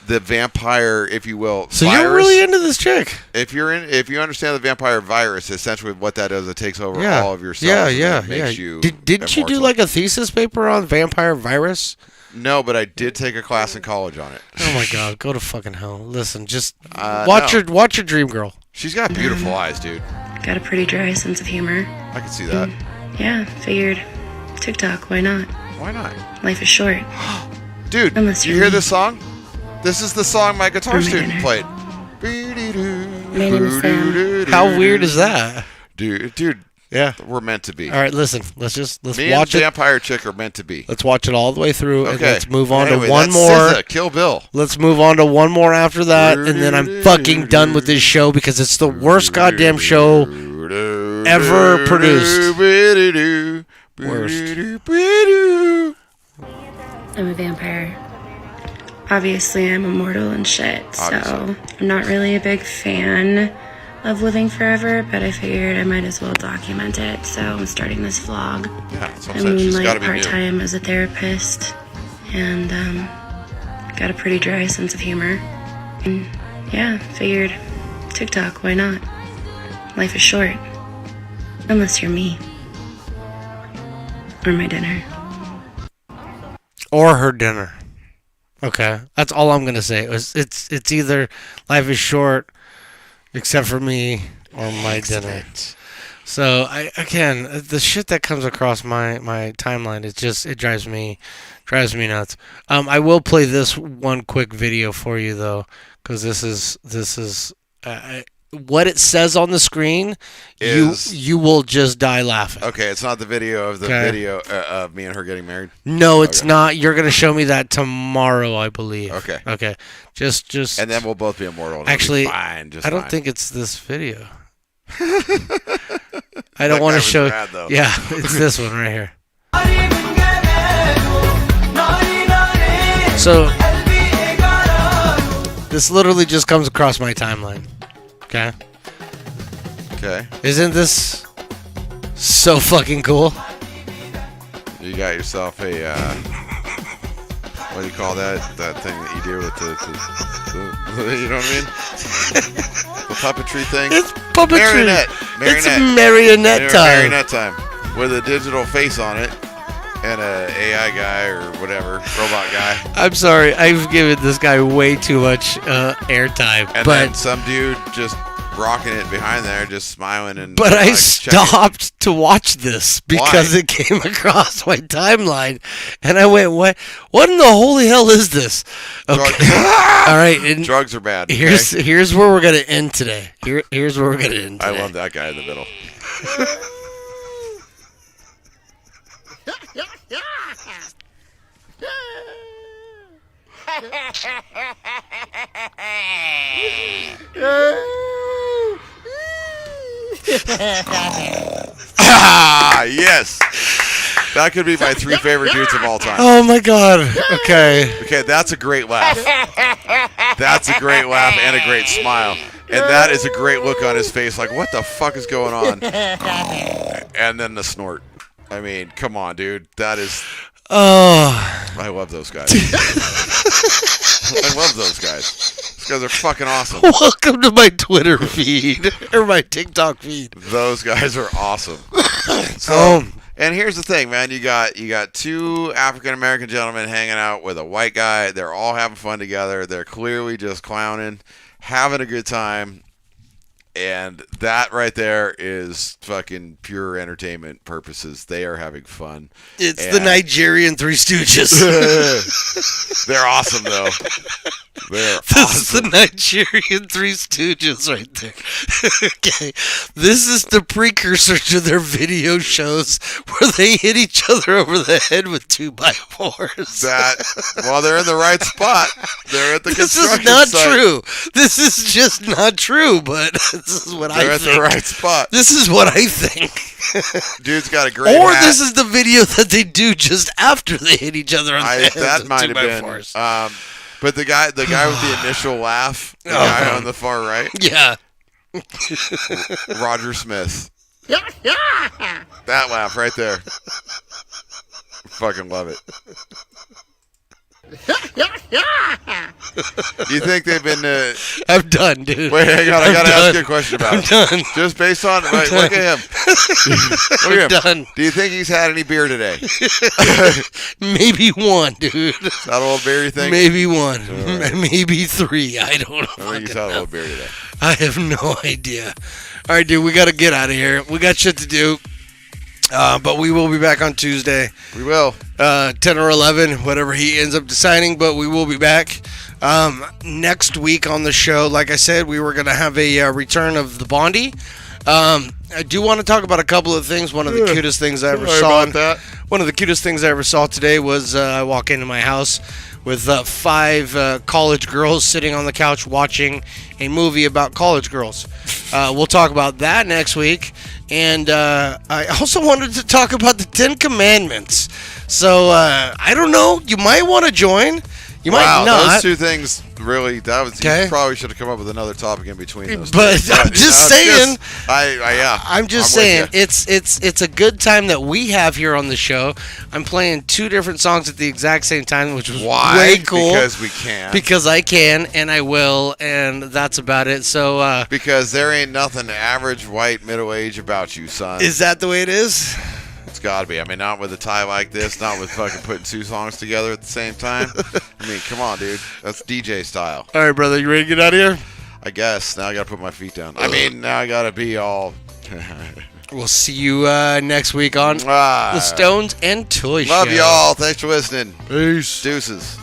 the vampire, if you will, So virus, you're really into this chick. if you understand the vampire virus, essentially what that does, it takes over Yeah. all of your cells. Yeah, and yeah, then makes yeah. you Didn't you do immortal. like a thesis paper on vampire virus? No, but I did take a class in college on it. Oh my god, go to fucking hell. Listen, just No. watch your dream girl. She's got beautiful eyes, dude. Got a pretty dry sense of humor. I can see that. Yeah, figured TikTok, why not? Why not? Life is short. Dude, Unless you you're hear me. this song? This is the song my guitar Or my student dinner. played. My name is Sam. How weird is that? Dude, Yeah. we're meant to be. All right, listen. Let's Me watch and it. Vampire Chick are meant to be. Let's watch it all the way through, and Okay. let's move on Anyway, to one that's more. SZA, Kill Bill. Let's move on to one more after that, and then I'm fucking done with this show because it's the worst goddamn show ever produced. I'm a vampire. Obviously, I'm immortal and shit, so Obviously. I'm not really a big fan of living forever, but I figured I might as well document it, so I'm starting this vlog. Yeah, so I I'm saying she's got moonlight to be new. part-time as a therapist, and got a pretty dry sense of humor. And yeah, figured TikTok, why not? Life is short. Unless you're me. Or my dinner. Or her dinner. Okay, that's all I'm gonna say. It's either life is short, except for me, or my dinner. So the shit that comes across my timeline, it drives me nuts. I will play this one quick video for you though, because this is what it says on the screen. You will just die laughing. Okay, it's not the video of the video of me and her getting married. No, it's not. You're gonna show me that tomorrow, I believe. Okay. Just and then we'll both be immortal. Actually, fine, I don't think it's this video. I don't want to show. Yeah, it's this one right here. So this literally just comes across my timeline. Okay. Isn't this so fucking cool? You got yourself a what do you call that thing that you do with the you know what I mean? The puppetry thing. It's puppetry. Marionette. It's marionette time. Marionette time with a digital face on it and a AI guy or whatever, robot guy. I'm sorry, I've given this guy way too much airtime. And then some dude just rocking it behind there, just smiling and. But I stopped to watch this because it came across my timeline, and I went, "What? What in the holy hell is this?" Okay, all right. And drugs are bad. Okay? Here's where we're gonna end today. Here's where we're gonna end today. I love that guy in the middle. Yes, that could be my 3 favorite dudes of all time. Oh my god. Okay, that's a great laugh. That's a great laugh and a great smile. And that is a great look on his face, like, what the fuck is going on? And then the snort. I mean, come on, dude. That is... Oh. I love those guys. I love those guys. Those guys are fucking awesome. Welcome to my Twitter feed. Or my TikTok feed. Those guys are awesome. So, and here's the thing, man. You got 2 African-American gentlemen hanging out with a white guy. They're all having fun together. They're clearly just clowning, having a good time. And that right there is fucking pure entertainment purposes. They are having fun. It's the Nigerian Three Stooges. They're awesome, though. This is the Nigerian Three Stooges right there. Okay. This is the precursor to their video shows where they hit each other over the head with 2x4s. Well, they're in the right spot. They're at the construction site. This is not true. This is just not true, but this is what I think. They're at the right spot. This is what I think. Dude's got a great Or hat. this is the video that they do just after they hit each other on the head. That might have been. But the guy with the initial laugh, the guy on the far right. Yeah. Roger Smith. That laugh right there. Fucking love it. Do you think they've been... I'm done, dude. Wait, hang on. I got to ask you a question about it. I'm done. Just based on... Look at him. Look at him. Done. Do you think he's had any beer today? Maybe one, dude. Is that a little beer, you think? Maybe one. Right. Maybe 3. I don't know. I think he's had a little beer today. I have no idea. All right, dude. We got to get out of here. We got shit to do. But we will be back on Tuesday. We will. 10 or 11, whatever he ends up deciding, but we will be back. Next week on the show, like I said, we were going to have a return of the Bondi. I do want to talk about a couple of things. One of the cutest things I ever saw. One of the cutest things I ever saw today was I walk into my house with 5 college girls sitting on the couch watching a movie about college girls. We'll talk about that next week. And I also wanted to talk about the 10 Commandments. So, I don't know. You might want to join. You might not. Those 2 things really, you probably should have come up with another topic in between those. But I'm just saying. I'm saying it's a good time that we have here on the show. I'm playing 2 different songs at the exact same time, which was way cool. Because we can. Because I can and I will, and that's about it. So because there ain't nothing average white middle age about you, son. Is that the way it is? It's got to be. I mean, not with a tie like this, not with fucking putting 2 songs together at the same time. I mean, come on, dude. That's DJ style. All right, brother. You ready to get out of here? I guess. Now I got to put my feet down. I mean, now I got to be all... We'll see you next week on the Stones and Toy Show. Love y'all. Thanks for listening. Peace. Deuces.